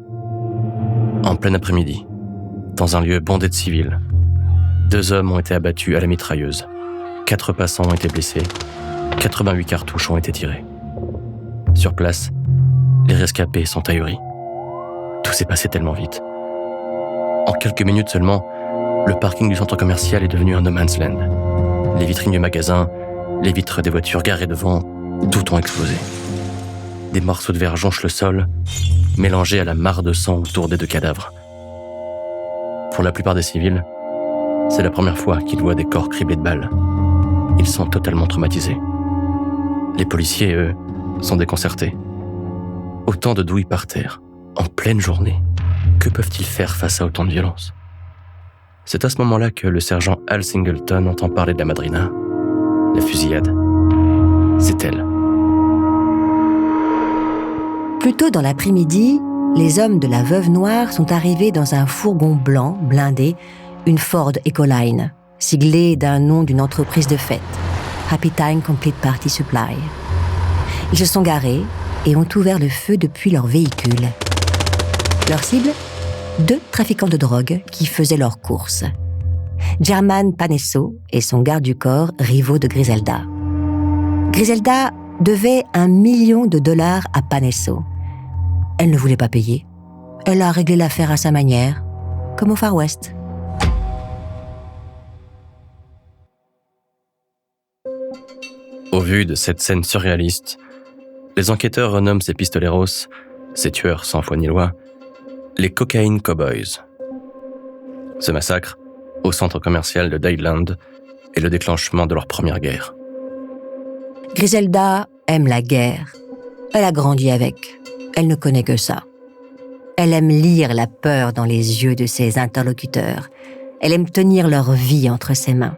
En plein après-midi, dans un lieu bondé de civils, 2 hommes ont été abattus à la mitrailleuse, 4 passants ont été blessés, 88 cartouches ont été tirées. Sur place, les rescapés sont ahuris. Tout s'est passé tellement vite. En quelques minutes seulement, le parking du centre commercial est devenu un no man's land. Les vitrines du magasin, les vitres des voitures garées devant, tout ont explosé. Des morceaux de verre jonchent le sol, mélangés à la mare de sang autour des 2 cadavres. Pour la plupart des civils, c'est la première fois qu'ils voient des corps criblés de balles. Ils sont totalement traumatisés. Les policiers, eux, sont déconcertés. Autant de douilles par terre, en pleine journée. Que peuvent-ils faire face à autant de violence ? C'est à ce moment-là que le sergent Al Singleton entend parler de la madrina. La fusillade. C'est elle. Plus tôt dans l'après-midi, les hommes de la Veuve Noire sont arrivés dans un fourgon blanc blindé, une Ford Ecoline, siglé d'un nom d'une entreprise de fête, Happy Time Complete Party Supply. Ils se sont garés et ont ouvert le feu depuis leur véhicule. Leur cible ? 2 trafiquants de drogue qui faisaient leurs courses. German Panesso et son garde du corps, rivaux de Griselda. Griselda devait $1 million à Panesso. Elle ne voulait pas payer. Elle a réglé l'affaire à sa manière, comme au Far West. Au vu de cette scène surréaliste, les enquêteurs renomment ces pistoleros, ces tueurs sans foi ni loi, les Cocaine Cowboys. Ce massacre, au centre commercial de Dadeland, est le déclenchement de leur première guerre. Griselda aime la guerre. Elle a grandi avec. Elle ne connaît que ça. Elle aime lire la peur dans les yeux de ses interlocuteurs. Elle aime tenir leur vie entre ses mains.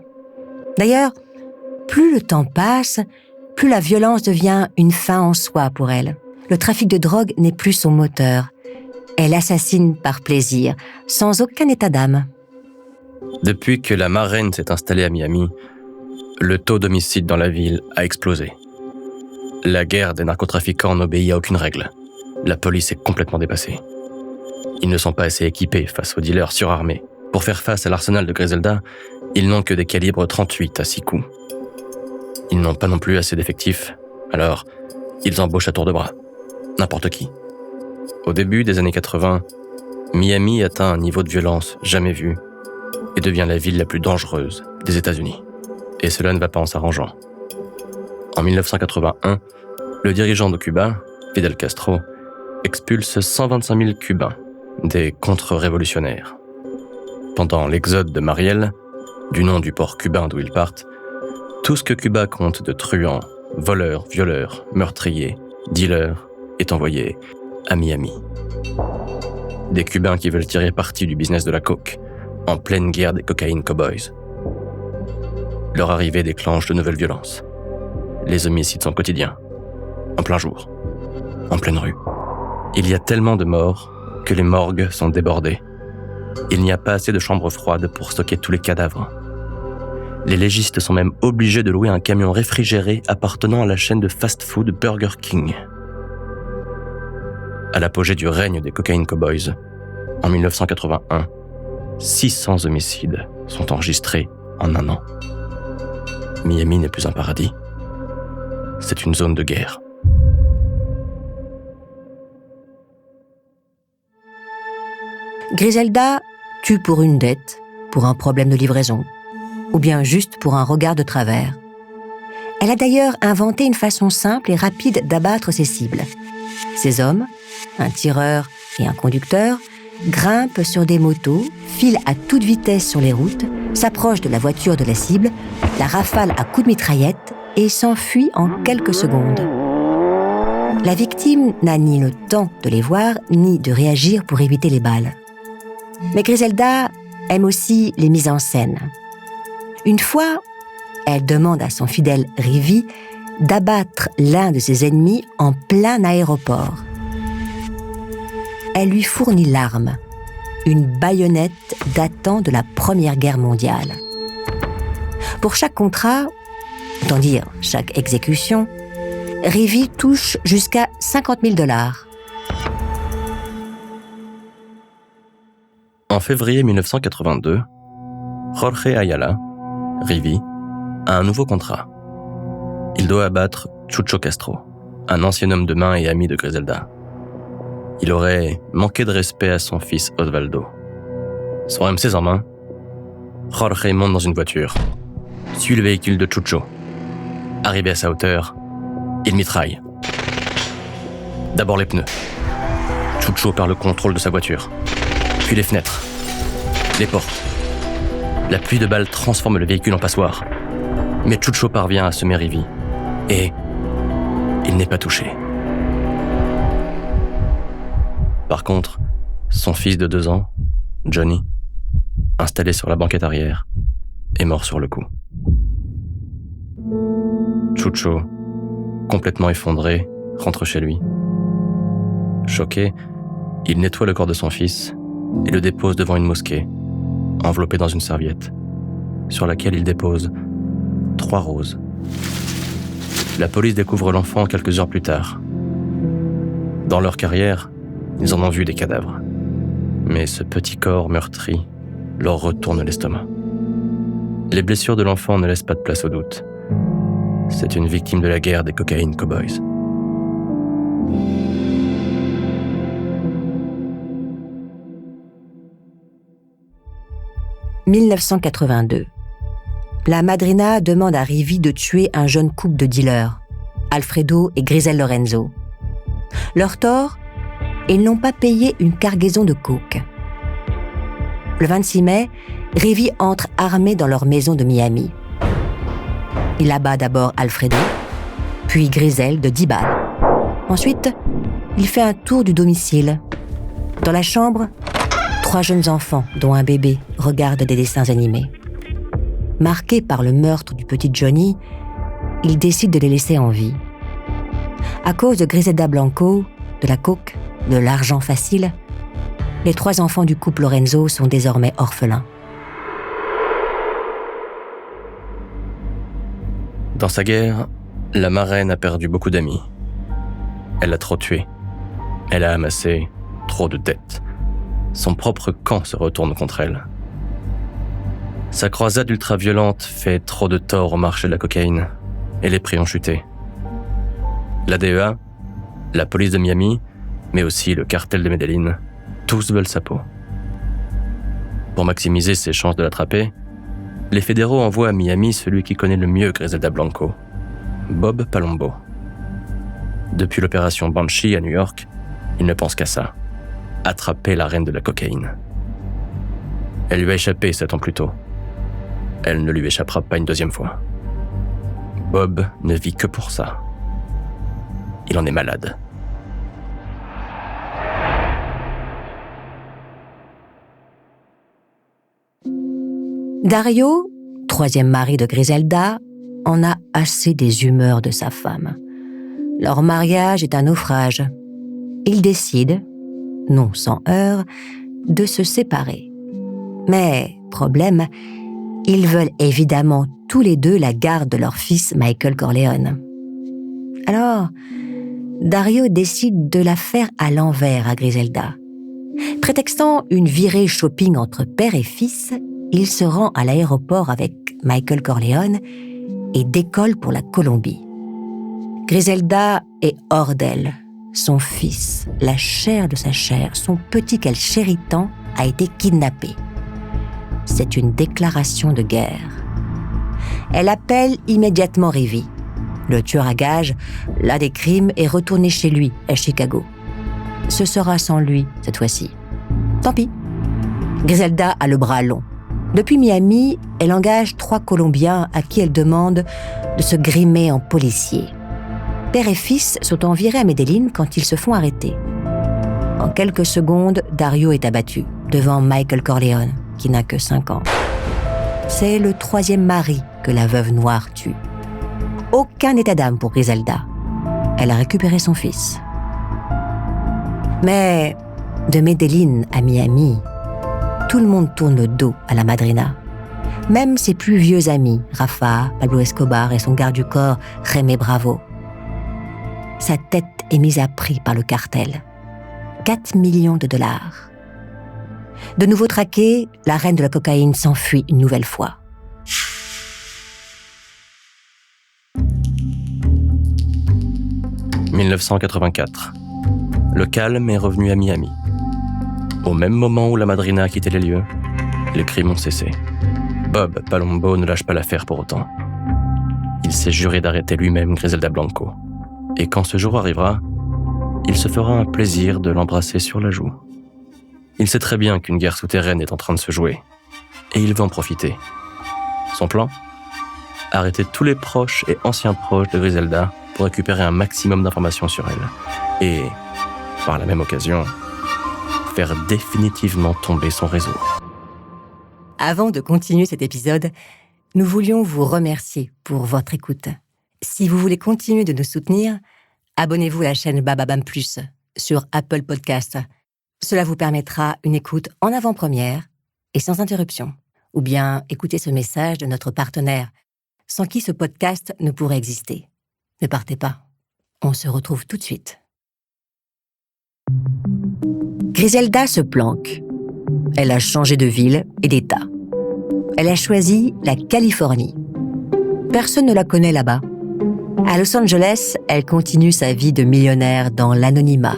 D'ailleurs, plus le temps passe, plus la violence devient une fin en soi pour elle. Le trafic de drogue n'est plus son moteur. Elle assassine par plaisir, sans aucun état d'âme. Depuis que la marraine s'est installée à Miami, le taux d'homicide dans la ville a explosé. La guerre des narcotrafiquants n'obéit à aucune règle. La police est complètement dépassée. Ils ne sont pas assez équipés face aux dealers surarmés. Pour faire face à l'arsenal de Griselda, ils n'ont que des calibres 38 à 6 coups. Ils n'ont pas non plus assez d'effectifs, alors ils embauchent à tour de bras. N'importe qui. Au début des années 80, Miami atteint un niveau de violence jamais vu et devient la ville la plus dangereuse des États-Unis. Et cela ne va pas en s'arrangeant. En 1981, le dirigeant de Cuba, Fidel Castro, expulse 125 000 Cubains, des contre-révolutionnaires. Pendant l'exode de Mariel, du nom du port cubain d'où ils partent, tout ce que Cuba compte de truands, voleurs, violeurs, meurtriers, dealers est envoyé à Miami. Des Cubains qui veulent tirer parti du business de la coke, en pleine guerre des Cocaine Cowboys. Leur arrivée déclenche de nouvelles violences. Les homicides sont quotidiens, en plein jour, en pleine rue. Il y a tellement de morts que les morgues sont débordées. Il n'y a pas assez de chambres froides pour stocker tous les cadavres. Les légistes sont même obligés de louer un camion réfrigéré appartenant à la chaîne de fast-food Burger King. À l'apogée du règne des Cocaine Cowboys, en 1981, 600 homicides sont enregistrés en un an. Miami n'est plus un paradis, c'est une zone de guerre. Griselda tue pour une dette, pour un problème de livraison, ou bien juste pour un regard de travers. Elle a d'ailleurs inventé une façon simple et rapide d'abattre ses cibles. Ses hommes, un tireur et un conducteur, grimpent sur des motos, filent à toute vitesse sur les routes, s'approchent de la voiture de la cible, la rafalent à coups de mitraillette et s'enfuient en quelques secondes. La victime n'a ni le temps de les voir, ni de réagir pour éviter les balles. Mais Griselda aime aussi les mises en scène. Une fois, elle demande à son fidèle Rivi d'abattre l'un de ses ennemis en plein aéroport. Elle lui fournit l'arme, une baïonnette datant de la Première Guerre mondiale. Pour chaque contrat, autant dire chaque exécution, Rivi touche jusqu'à $50 000. En février 1982, Jorge Ayala, Rivi, a un nouveau contrat. Il doit abattre Chucho Castro, un ancien homme de main et ami de Griselda. Il aurait manqué de respect à son fils Osvaldo. Son M16 en main, Jorge monte dans une voiture, suit le véhicule de Chucho. Arrivé à sa hauteur, il mitraille. D'abord les pneus. Chucho perd le contrôle de sa voiture. Puis les fenêtres, les portes. La pluie de balles transforme le véhicule en passoire. Mais Chucho parvient à semer Rivi. Et il n'est pas touché. Par contre, son fils de 2 ans, Johnny, installé sur la banquette arrière, est mort sur le coup. Chucho, complètement effondré, rentre chez lui. Choqué, il nettoie le corps de son fils et le dépose devant une mosquée, enveloppé dans une serviette. sur laquelle il dépose 3 roses. La police découvre l'enfant quelques heures plus tard. Dans leur carrière, ils en ont vu des cadavres. Mais ce petit corps meurtri leur retourne l'estomac. Les blessures de l'enfant ne laissent pas de place au doute. C'est une victime de la guerre des cocaïne cowboys. « 1982. La madrina demande à Rivi de tuer un jeune couple de dealers, Alfredo et Grisel Lorenzo. Leur tort, ils n'ont pas payé une cargaison de coke. Le 26 mai, Rivi entre armé dans leur maison de Miami. Il abat d'abord Alfredo, puis Grisel de 10 balles. Ensuite, il fait un tour du domicile. Dans la chambre, 3 jeunes enfants, dont un bébé, regardent des dessins animés. Marqué par le meurtre du petit Johnny, il décide de les laisser en vie. À cause de Griselda Blanco, de la coke, de l'argent facile, les 3 enfants du couple Lorenzo sont désormais orphelins. Dans sa guerre, la marraine a perdu beaucoup d'amis. Elle a trop tué. Elle a amassé trop de dettes. Son propre camp se retourne contre elle. Sa croisade ultra-violente fait trop de tort au marché de la cocaïne, et les prix ont chuté. La DEA, la police de Miami, mais aussi le cartel de Medellín, tous veulent sa peau. Pour maximiser ses chances de l'attraper, les fédéraux envoient à Miami celui qui connaît le mieux Griselda Blanco, Bob Palumbo. Depuis l'opération Banshee à New York, il ne pense qu'à ça, attraper la reine de la cocaïne. Elle lui a échappé 7 ans plus tôt. Elle ne lui échappera pas une deuxième fois. Bob ne vit que pour ça. Il en est malade. Dario, 3e mari de Griselda, en a assez des humeurs de sa femme. Leur mariage est un naufrage. Ils décident, non sans heurts, de se séparer. Mais, problème, ils veulent évidemment tous les deux la garde de leur fils Michael Corleone. Alors, Dario décide de la faire à l'envers à Griselda. Prétextant une virée shopping entre père et fils, il se rend à l'aéroport avec Michael Corleone et décolle pour la Colombie. Griselda est hors d'elle. Son fils, la chair de sa chair, son petit qu'elle chérit tant, a été kidnappé. C'est une déclaration de guerre. Elle appelle immédiatement Rivi. Le tueur à gages, là des crimes, est retourné chez lui, à Chicago. Ce sera sans lui, cette fois-ci. Tant pis. Griselda a le bras long. Depuis Miami, elle engage 3 Colombiens à qui elle demande de se grimer en policier. Père et fils sont envirés à Medellín quand ils se font arrêter. En quelques secondes, Dario est abattu devant Michael Corleone, qui n'a que 5 ans. C'est le 3e mari que la veuve noire tue. Aucun état d'âme pour Griselda. Elle a récupéré son fils. Mais de Medellín à Miami, tout le monde tourne le dos à la madrina. Même ses plus vieux amis, Rafa, Pablo Escobar et son garde du corps, Jaime Bravo. Sa tête est mise à prix par le cartel. 4 millions de dollars. De nouveau traquée, la reine de la cocaïne s'enfuit une nouvelle fois. « 1984. Le calme est revenu à Miami. Au même moment où la madrina a quitté les lieux, les crimes ont cessé. Bob Palumbo ne lâche pas l'affaire pour autant. Il s'est juré d'arrêter lui-même Griselda Blanco. Et quand ce jour arrivera, il se fera un plaisir de l'embrasser sur la joue. Il sait très bien qu'une guerre souterraine est en train de se jouer, et il veut en profiter. Son plan ? Arrêter tous les proches et anciens proches de Griselda pour récupérer un maximum d'informations sur elle. Et, par la même occasion, faire définitivement tomber son réseau. Avant de continuer cet épisode, nous voulions vous remercier pour votre écoute. Si vous voulez continuer de nous soutenir, abonnez-vous à la chaîne Bababam Plus sur Apple Podcasts. Cela vous permettra une écoute en avant-première et sans interruption. ou bien écouter ce message de notre partenaire, sans qui ce podcast ne pourrait exister. Ne partez pas, on se retrouve tout de suite. Griselda se planque. Elle a changé de ville et d'État. Elle a choisi la Californie. Personne ne la connaît là-bas. À Los Angeles, elle continue sa vie de millionnaire dans l'anonymat.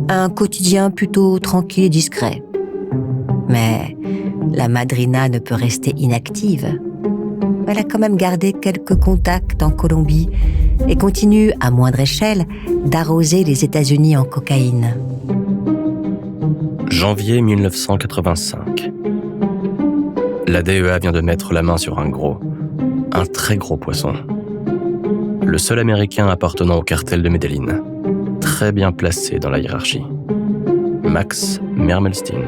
Un quotidien plutôt tranquille et discret. Mais la madrina ne peut rester inactive. Elle a quand même gardé quelques contacts en Colombie et continue, à moindre échelle, d'arroser les États-Unis en cocaïne. Janvier 1985. La DEA vient de mettre la main sur un très gros poisson. Le seul Américain appartenant au cartel de Medellín, très bien placé dans la hiérarchie. Max Mermelstein.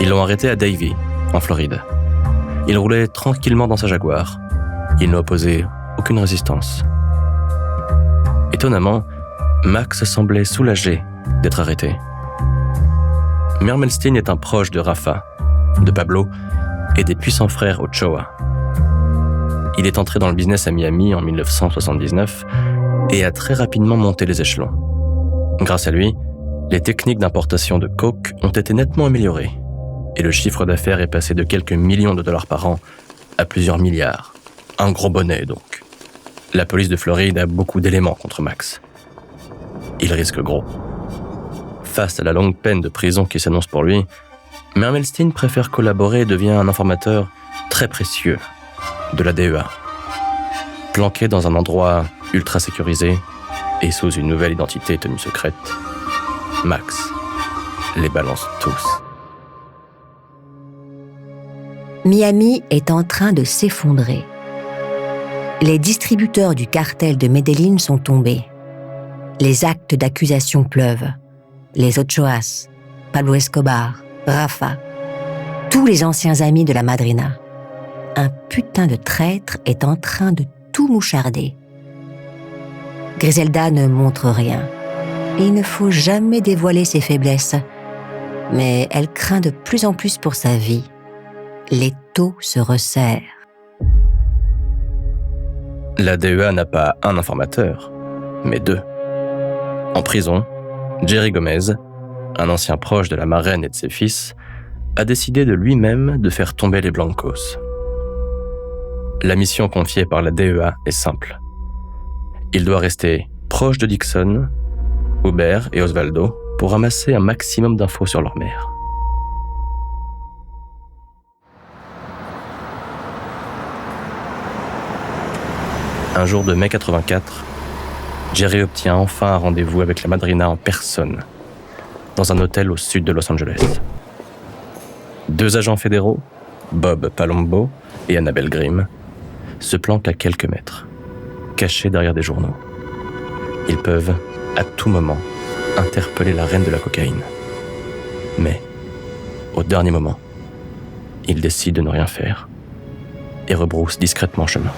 Ils l'ont arrêté à Davie, en Floride. Il roulait tranquillement dans sa Jaguar. Il n'a opposé aucune résistance. Étonnamment, Max semblait soulagé d'être arrêté. Mermelstein est un proche de Rafa, de Pablo et des puissants frères Ochoa. Il est entré dans le business à Miami en 1979 et a très rapidement monté les échelons. Grâce à lui, les techniques d'importation de coke ont été nettement améliorées et le chiffre d'affaires est passé de quelques millions de dollars par an à plusieurs milliards. Un gros bonnet donc. La police de Floride a beaucoup d'éléments contre Max. Il risque gros. Face à la longue peine de prison qui s'annonce pour lui, Mermelstein préfère collaborer et devient un informateur très précieux de la DEA. Planqué dans un endroit ultra sécurisé et sous une nouvelle identité tenue secrète, Max les balance tous. Miami est en train de s'effondrer. Les distributeurs du cartel de Medellín sont tombés. Les actes d'accusation pleuvent. Les Ochoas, Pablo Escobar, Rafa, tous les anciens amis de la madrina. Un putain de traître est en train de tout moucharder. Griselda ne montre rien. Il ne faut jamais dévoiler ses faiblesses. Mais elle craint de plus en plus pour sa vie. L'étau se resserre. La DEA n'a pas un informateur, mais deux. En prison, Jerry Gomez, un ancien proche de la marraine et de ses fils, a décidé de lui-même de faire tomber les Blancos. La mission confiée par la DEA est simple. Il doit rester proche de Dixon, Hubert et Osvaldo pour ramasser un maximum d'infos sur leur mère. Un jour de mai 84, Jerry obtient enfin un rendez-vous avec la madrina en personne, dans un hôtel au sud de Los Angeles. Deux agents fédéraux, Bob Palombo et Annabelle Grimm, se planquent à quelques mètres, cachés derrière des journaux. Ils peuvent, à tout moment, interpeller la reine de la cocaïne. Mais, au dernier moment, ils décident de ne rien faire et rebroussent discrètement chemin.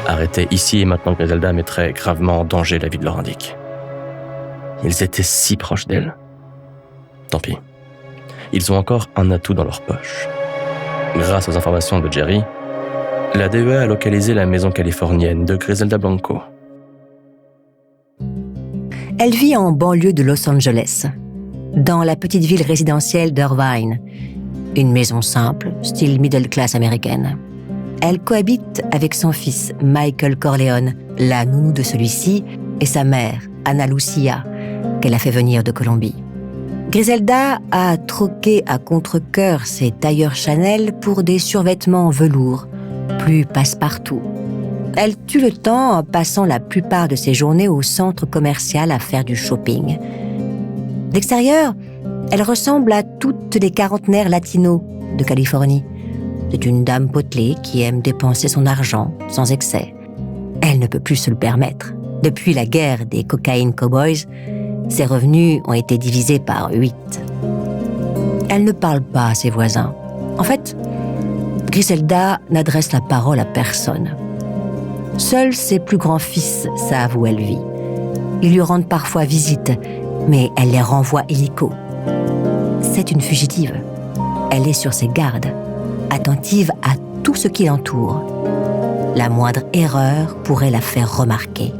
Arrêter ici et maintenant, Griselda mettrait gravement en danger la vie de leur indique. Ils étaient si proches d'elle. Tant pis. Ils ont encore un atout dans leur poche. Grâce aux informations de Jerry, la DEA a localisé la maison californienne de Griselda Blanco. Elle vit en banlieue de Los Angeles, dans la petite ville résidentielle d'Irvine. Une maison simple, style middle class américaine. Elle cohabite avec son fils, Michael Corleone, la nounou de celui-ci, et sa mère, Ana Lucia, qu'elle a fait venir de Colombie. Griselda a troqué à contre-cœur ses tailleurs Chanel pour des survêtements en velours, plus passe-partout. Elle tue le temps en passant la plupart de ses journées au centre commercial à faire du shopping. D'extérieur, elle ressemble à toutes les quarantenaires latinos de Californie. C'est une dame potelée qui aime dépenser son argent sans excès. Elle ne peut plus se le permettre. Depuis la guerre des cocaine cowboys, ses revenus ont été divisés par 8. Elle ne parle pas à ses voisins. En fait, Griselda n'adresse la parole à personne. Seuls ses plus grands-fils savent où elle vit. Ils lui rendent parfois visite, mais elle les renvoie illico. C'est une fugitive. Elle est sur ses gardes, attentive à tout ce qui l'entoure. La moindre erreur pourrait la faire remarquer.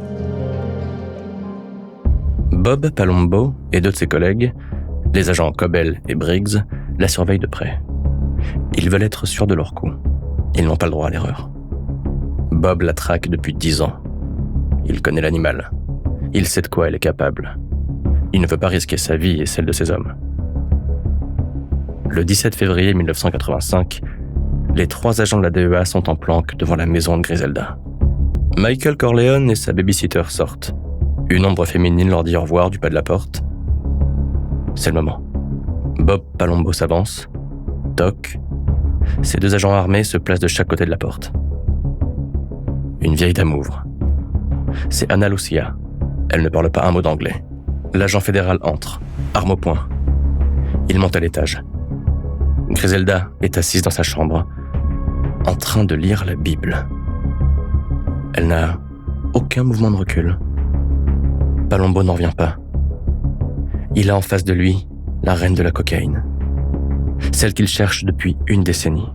Bob Palumbo et deux de ses collègues, les agents Cobell et Briggs, la surveillent de près. Ils veulent être sûrs de leur coup. Ils n'ont pas le droit à l'erreur. Bob la traque depuis 10 ans. Il connaît l'animal. Il sait de quoi elle est capable. Il ne veut pas risquer sa vie et celle de ses hommes. Le 17 février 1985, les 3 agents de la DEA sont en planque devant la maison de Griselda. Michael Corleone et sa babysitter sortent. Une ombre féminine leur dit au revoir du pas de la porte. C'est le moment. Bob Palumbo s'avance. Toc. Ces 2 agents armés se placent de chaque côté de la porte. Une vieille dame ouvre. C'est Anna Lucia. Elle ne parle pas un mot d'anglais. L'agent fédéral entre, arme au poing. Il monte à l'étage. Griselda est assise dans sa chambre, en train de lire la Bible. Elle n'a aucun mouvement de recul. Palumbo n'en revient pas. Il a en face de lui la reine de la cocaïne, celle qu'il cherche depuis une décennie.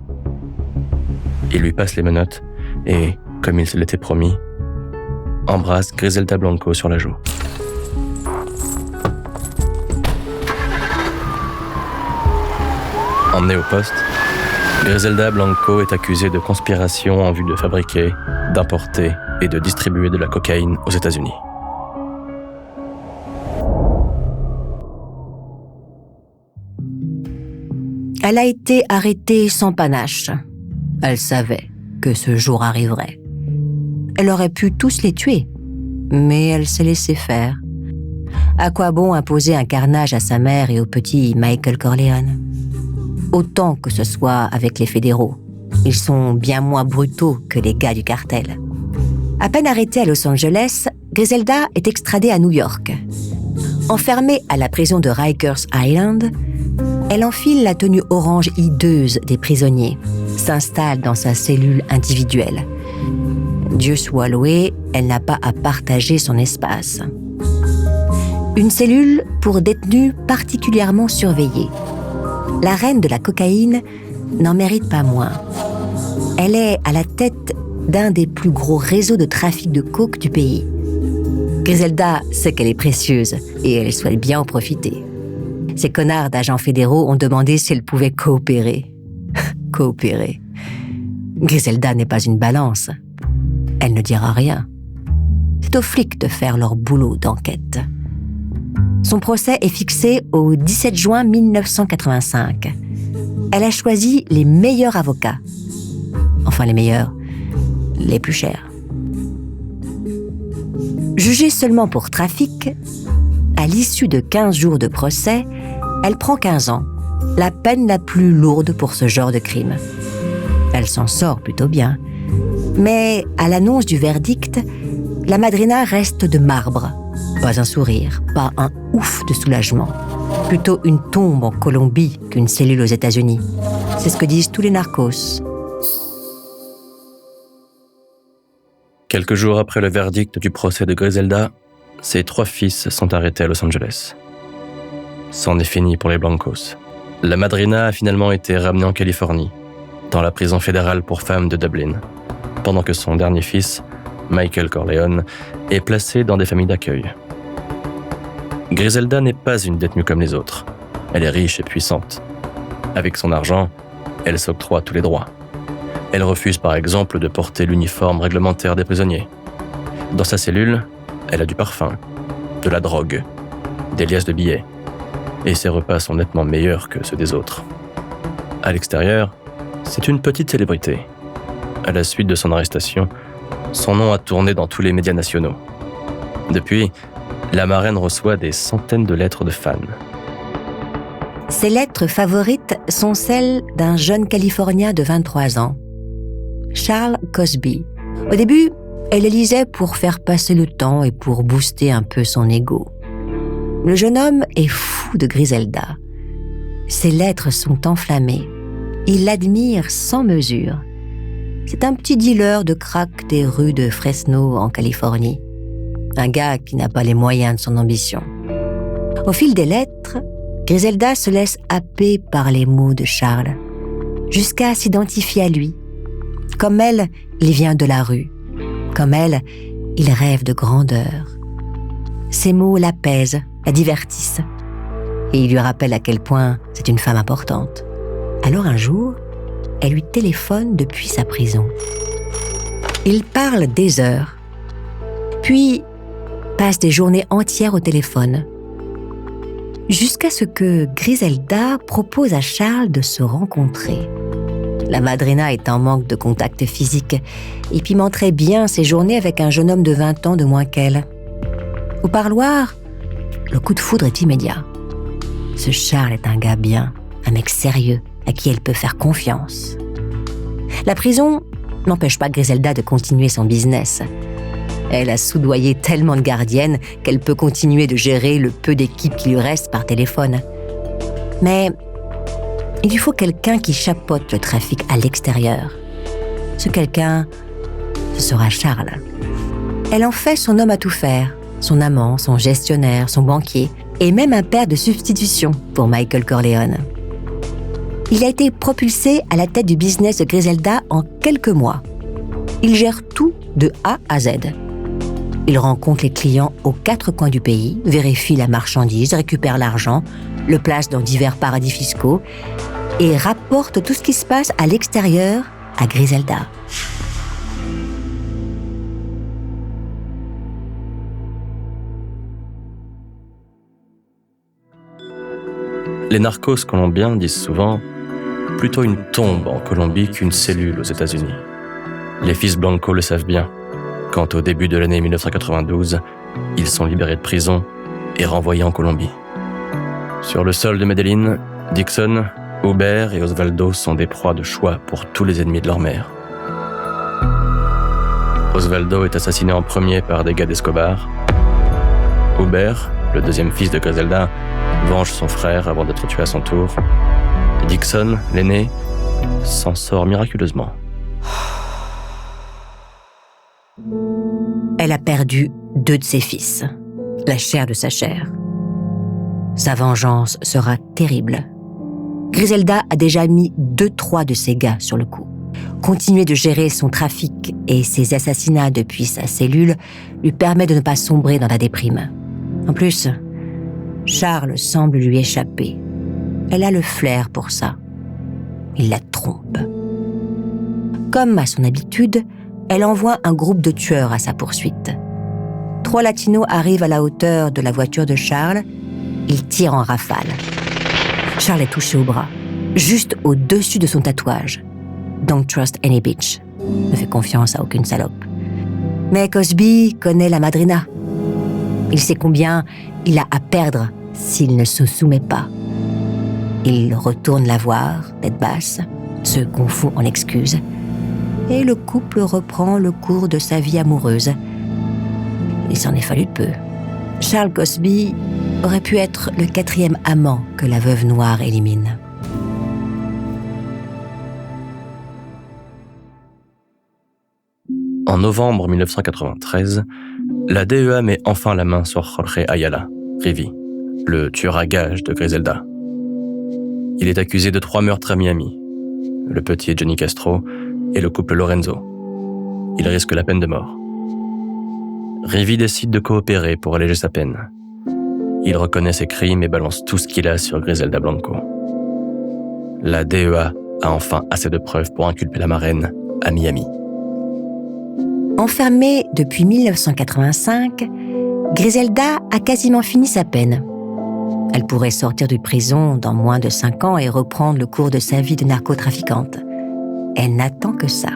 Il lui passe les menottes et, comme il se l'était promis, embrasse Griselda Blanco sur la joue. Emmenée au poste, Griselda Blanco est accusée de conspiration en vue de fabriquer, d'importer et de distribuer de la cocaïne aux États-Unis. Elle a été arrêtée sans panache. Elle savait que ce jour arriverait. Elle aurait pu tous les tuer, mais elle s'est laissée faire. À quoi bon imposer un carnage à sa mère et au petit Michael Corleone ? Autant que ce soit avec les fédéraux. Ils sont bien moins brutaux que les gars du cartel. À peine arrêtée à Los Angeles, Griselda est extradée à New York. Enfermée à la prison de Rikers Island, elle enfile la tenue orange hideuse des prisonniers, s'installe dans sa cellule individuelle. Dieu soit loué, elle n'a pas à partager son espace. Une cellule pour détenus particulièrement surveillés. La reine de la cocaïne n'en mérite pas moins. Elle est à la tête d'un des plus gros réseaux de trafic de coke du pays. Griselda sait qu'elle est précieuse et elle souhaite bien en profiter. Ces connards d'agents fédéraux ont demandé si elle pouvait coopérer. Coopérer. Griselda n'est pas une balance. Elle ne dira rien. C'est aux flics de faire leur boulot d'enquête. Son procès est fixé au 17 juin 1985. Elle a choisi les meilleurs avocats. Enfin, les meilleurs, les plus chers. Jugée seulement pour trafic, à l'issue de 15 jours de procès, elle prend 15 ans, la peine la plus lourde pour ce genre de crime. Elle s'en sort plutôt bien. Mais à l'annonce du verdict, la madrina reste de marbre. Pas un sourire, pas un ouf de soulagement. Plutôt une tombe en Colombie qu'une cellule aux États-Unis. C'est ce que disent tous les narcos. Quelques jours après le verdict du procès de Griselda, ses 3 fils sont arrêtés à Los Angeles. C'en est fini pour les Blancos. La madrina a finalement été ramenée en Californie, dans la prison fédérale pour femmes de Dublin, pendant que son dernier fils, Michael Corleone, est placé dans des familles d'accueil. Griselda n'est pas une détenue comme les autres. Elle est riche et puissante. Avec son argent, elle s'octroie tous les droits. Elle refuse par exemple de porter l'uniforme réglementaire des prisonniers. Dans sa cellule, elle a du parfum, de la drogue, des liasses de billets, et ses repas sont nettement meilleurs que ceux des autres. À l'extérieur, c'est une petite célébrité. À la suite de son arrestation, son nom a tourné dans tous les médias nationaux. Depuis, la marraine reçoit des centaines de lettres de fans. Ses lettres favorites sont celles d'un jeune Californien de 23 ans, Charles Cosby. Au début, elle les lisait pour faire passer le temps et pour booster un peu son ego. Le jeune homme est fou de Griselda. Ses lettres sont enflammées. Il l'admire sans mesure. C'est un petit dealer de crack des rues de Fresno en Californie. Un gars qui n'a pas les moyens de son ambition. Au fil des lettres, Griselda se laisse happer par les mots de Charles, jusqu'à s'identifier à lui. Comme elle, il vient de la rue. Comme elle, il rêve de grandeur. Ces mots l'apaisent, la divertissent. Et il lui rappelle à quel point c'est une femme importante. Alors un jour, elle lui téléphone depuis sa prison. Ils parlent des heures, puis passent des journées entières au téléphone, jusqu'à ce que Griselda propose à Charles de se rencontrer. La madrina est en manque de contact physique et pimenterait bien ses journées avec un jeune homme de 20 ans de moins qu'elle. Au parloir, le coup de foudre est immédiat. Ce Charles est un gars bien, un mec sérieux, à qui elle peut faire confiance. La prison n'empêche pas Griselda de continuer son business. Elle a soudoyé tellement de gardiennes qu'elle peut continuer de gérer le peu d'équipe qui lui reste par téléphone. Mais il lui faut quelqu'un qui chapeaute le trafic à l'extérieur. Ce quelqu'un, ce sera Charles. Elle en fait son homme à tout faire, son amant, son gestionnaire, son banquier, et même un père de substitution pour Michael Corleone. Il a été propulsé à la tête du business de Griselda en quelques mois. Il gère tout de A à Z. Il rencontre les clients aux 4 coins du pays, vérifie la marchandise, récupère l'argent, le place dans divers paradis fiscaux et rapporte tout ce qui se passe à l'extérieur à Griselda. Les narcos colombiens disent souvent plutôt une tombe en Colombie qu'une cellule aux États-Unis. Les fils Blanco le savent bien, quand au début de l'année 1992, ils sont libérés de prison et renvoyés en Colombie. Sur le sol de Medellín, Dixon, Hubert et Osvaldo sont des proies de choix pour tous les ennemis de leur mère. Osvaldo est assassiné en premier par des gars d'Escobar. Hubert, le deuxième fils de Griselda, venge son frère avant d'être tué à son tour. Dixon, l'aîné, s'en sort miraculeusement. Elle a perdu 2 de ses fils, la chair de sa chair. Sa vengeance sera terrible. Griselda a déjà mis 2-3 de ses gars sur le coup. Continuer de gérer son trafic et ses assassinats depuis sa cellule lui permet de ne pas sombrer dans la déprime. En plus, Charles semble lui échapper. Elle a le flair pour ça. Il la trompe. Comme à son habitude, elle envoie un groupe de tueurs à sa poursuite. 3 latinos arrivent à la hauteur de la voiture de Charles. Ils tirent en rafale. Charles est touché au bras, juste au-dessus de son tatouage. Don't trust any bitch. Ne fais confiance à aucune salope. Mais Cosby connaît la madrina. Il sait combien il a à perdre s'il ne se soumet pas. Il retourne la voir, tête basse, se confond en excuses, et le couple reprend le cours de sa vie amoureuse. Il s'en est fallu de peu. Charles Cosby aurait pu être le 4e amant que la veuve noire élimine. En novembre 1993, la DEA met enfin la main sur Jorge Ayala, Rivi, le tueur à gages de Griselda. Il est accusé de 3 meurtres à Miami, le petit Johnny Castro et le couple Lorenzo. Il risque la peine de mort. Rivi décide de coopérer pour alléger sa peine. Il reconnaît ses crimes et balance tout ce qu'il a sur Griselda Blanco. La DEA a enfin assez de preuves pour inculper la marraine à Miami. Enfermée depuis 1985, Griselda a quasiment fini sa peine. Elle pourrait sortir de prison dans moins de 5 ans et reprendre le cours de sa vie de narcotrafiquante. Elle n'attend que ça.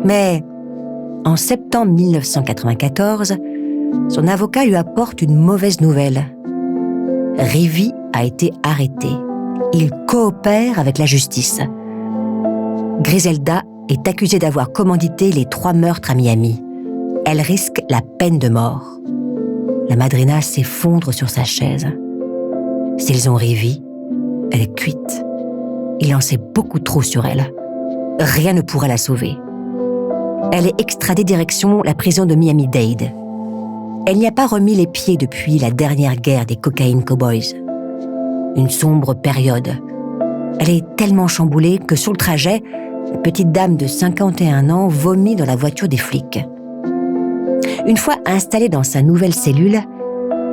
Mais en septembre 1994, son avocat lui apporte une mauvaise nouvelle. Rivi a été arrêté. Il coopère avec la justice. Griselda est accusée d'avoir commandité les 3 meurtres à Miami. Elle risque la peine de mort. La madrina s'effondre sur sa chaise. S'ils ont Rivi, elle est cuite. Il en sait beaucoup trop sur elle. Rien ne pourra la sauver. Elle est extradée direction la prison de Miami-Dade. Elle n'y a pas remis les pieds depuis la dernière guerre des Cocaine Cowboys. une sombre période. Elle est tellement chamboulée que sur le trajet, la petite dame de 51 ans vomit dans la voiture des flics. Une fois installée dans sa nouvelle cellule,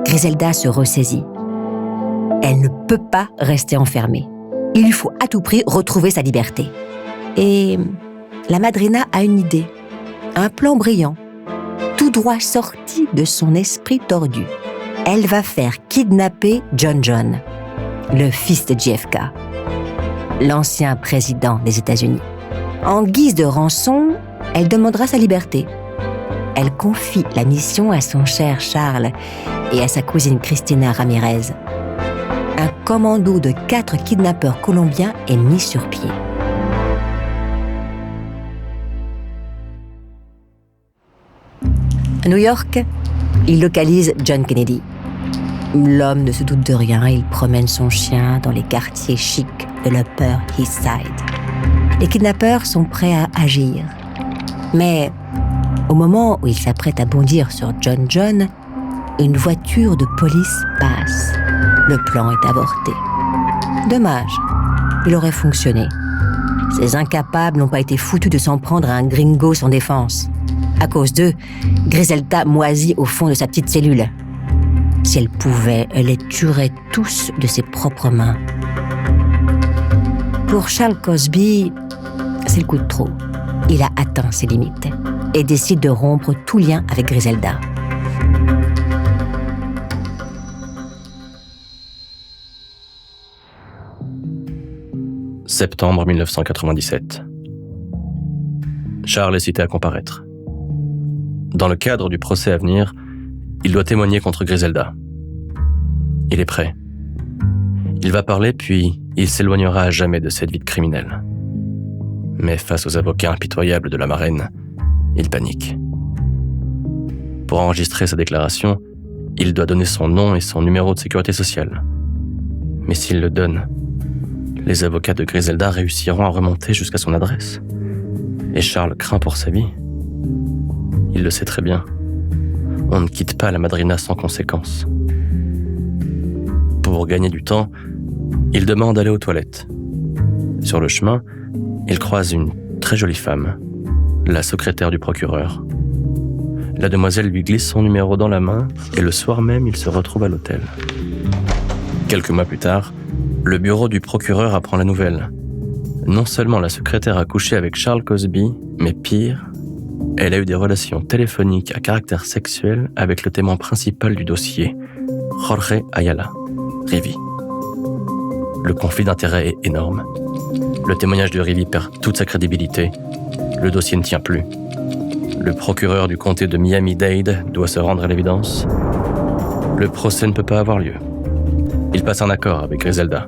Griselda se ressaisit. Elle ne peut pas rester enfermée. Il lui faut à tout prix retrouver sa liberté. Et la madrina a une idée, un plan brillant, tout droit sorti de son esprit tordu. Elle va faire kidnapper John, le fils de JFK, l'ancien président des États-Unis. En guise de rançon, elle demandera sa liberté. Elle confie la mission à son cher Charles et à sa cousine Cristina Ramirez. Un commando de 4 kidnappeurs colombiens est mis sur pied. À New York, il localise John Kennedy. L'homme ne se doute de rien, il promène son chien dans les quartiers chics de l'Upper East Side. Les kidnappeurs sont prêts à agir. Mais au moment où il s'apprête à bondir sur John, une voiture de police passe. Le plan est avorté. Dommage, il aurait fonctionné. Ces incapables n'ont pas été foutus de s'en prendre à un gringo sans défense. À cause d'eux, Griselda moisit au fond de sa petite cellule. Si elle pouvait, elle les tuerait tous de ses propres mains. Pour Charles Cosby, c'est le coup de trop. Il a atteint ses limites et décide de rompre tout lien avec Griselda. Septembre 1997. Charles est cité à comparaître. Dans le cadre du procès à venir, il doit témoigner contre Griselda. Il est prêt. Il va parler, puis il s'éloignera à jamais de cette vie de criminel. Mais face aux avocats impitoyables de la marraine, il panique. Pour enregistrer sa déclaration, il doit donner son nom et son numéro de sécurité sociale. Mais s'il le donne, les avocats de Griselda réussiront à remonter jusqu'à son adresse. Et Charles craint pour sa vie. Il le sait très bien. On ne quitte pas la madrina sans conséquence. Pour gagner du temps, il demande d'aller aux toilettes. Sur le chemin, il croise une très jolie femme, la secrétaire du procureur. La demoiselle lui glisse son numéro dans la main et le soir même, il se retrouve à l'hôtel. Quelques mois plus tard, le bureau du procureur apprend la nouvelle. Non seulement la secrétaire a couché avec Charles Cosby, mais pire, elle a eu des relations téléphoniques à caractère sexuel avec le témoin principal du dossier, Jorge Ayala, Rivi. Le conflit d'intérêts est énorme. Le témoignage de Rivi perd toute sa crédibilité. Le dossier ne tient plus. Le procureur du comté de Miami-Dade doit se rendre à l'évidence. Le procès ne peut pas avoir lieu. Il passe un accord avec Griselda.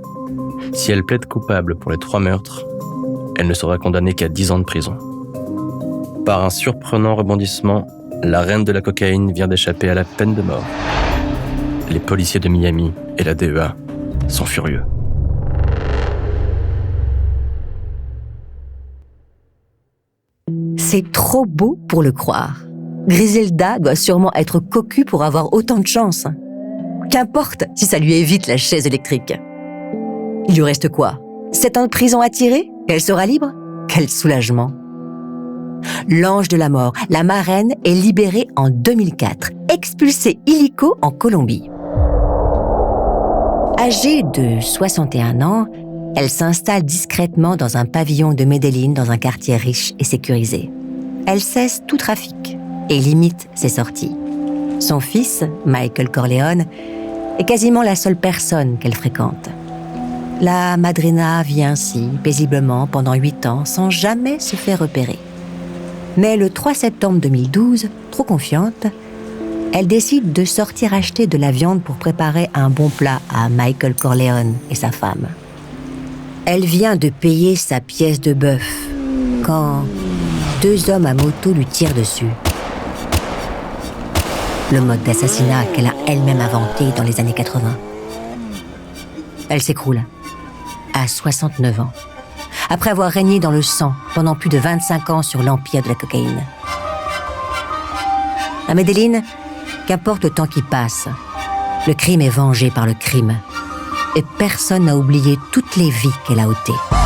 Si elle plaide coupable pour les 3 meurtres, elle ne sera condamnée qu'à 10 ans de prison. Par un surprenant rebondissement, la reine de la cocaïne vient d'échapper à la peine de mort. Les policiers de Miami et la DEA sont furieux. C'est trop beau pour le croire. Griselda doit sûrement être cocue pour avoir autant de chance. Qu'importe si ça lui évite la chaise électrique. Il lui reste quoi ? 7 ans de prison à tirer ? Elle sera libre ? Quel soulagement ! L'ange de la mort, la marraine, est libérée en 2004, expulsée illico en Colombie. Âgée de 61 ans, elle s'installe discrètement dans un pavillon de Medellín dans un quartier riche et sécurisé. Elle cesse tout trafic et limite ses sorties. Son fils, Michael Corleone, est quasiment la seule personne qu'elle fréquente. La madrina vit ainsi, paisiblement, pendant 8 ans, sans jamais se faire repérer. Mais le 3 septembre 2012, trop confiante, elle décide de sortir acheter de la viande pour préparer un bon plat à Michael Corleone et sa femme. Elle vient de payer sa pièce de bœuf quand 2 hommes à moto lui tirent dessus. Le mode d'assassinat qu'elle a elle-même inventé dans les années 80. Elle s'écroule, à 69 ans, après avoir régné dans le sang pendant plus de 25 ans sur l'empire de la cocaïne. À Medellín, qu'importe le temps qui passe, le crime est vengé par le crime. et personne n'a oublié toutes les vies qu'elle a ôtées.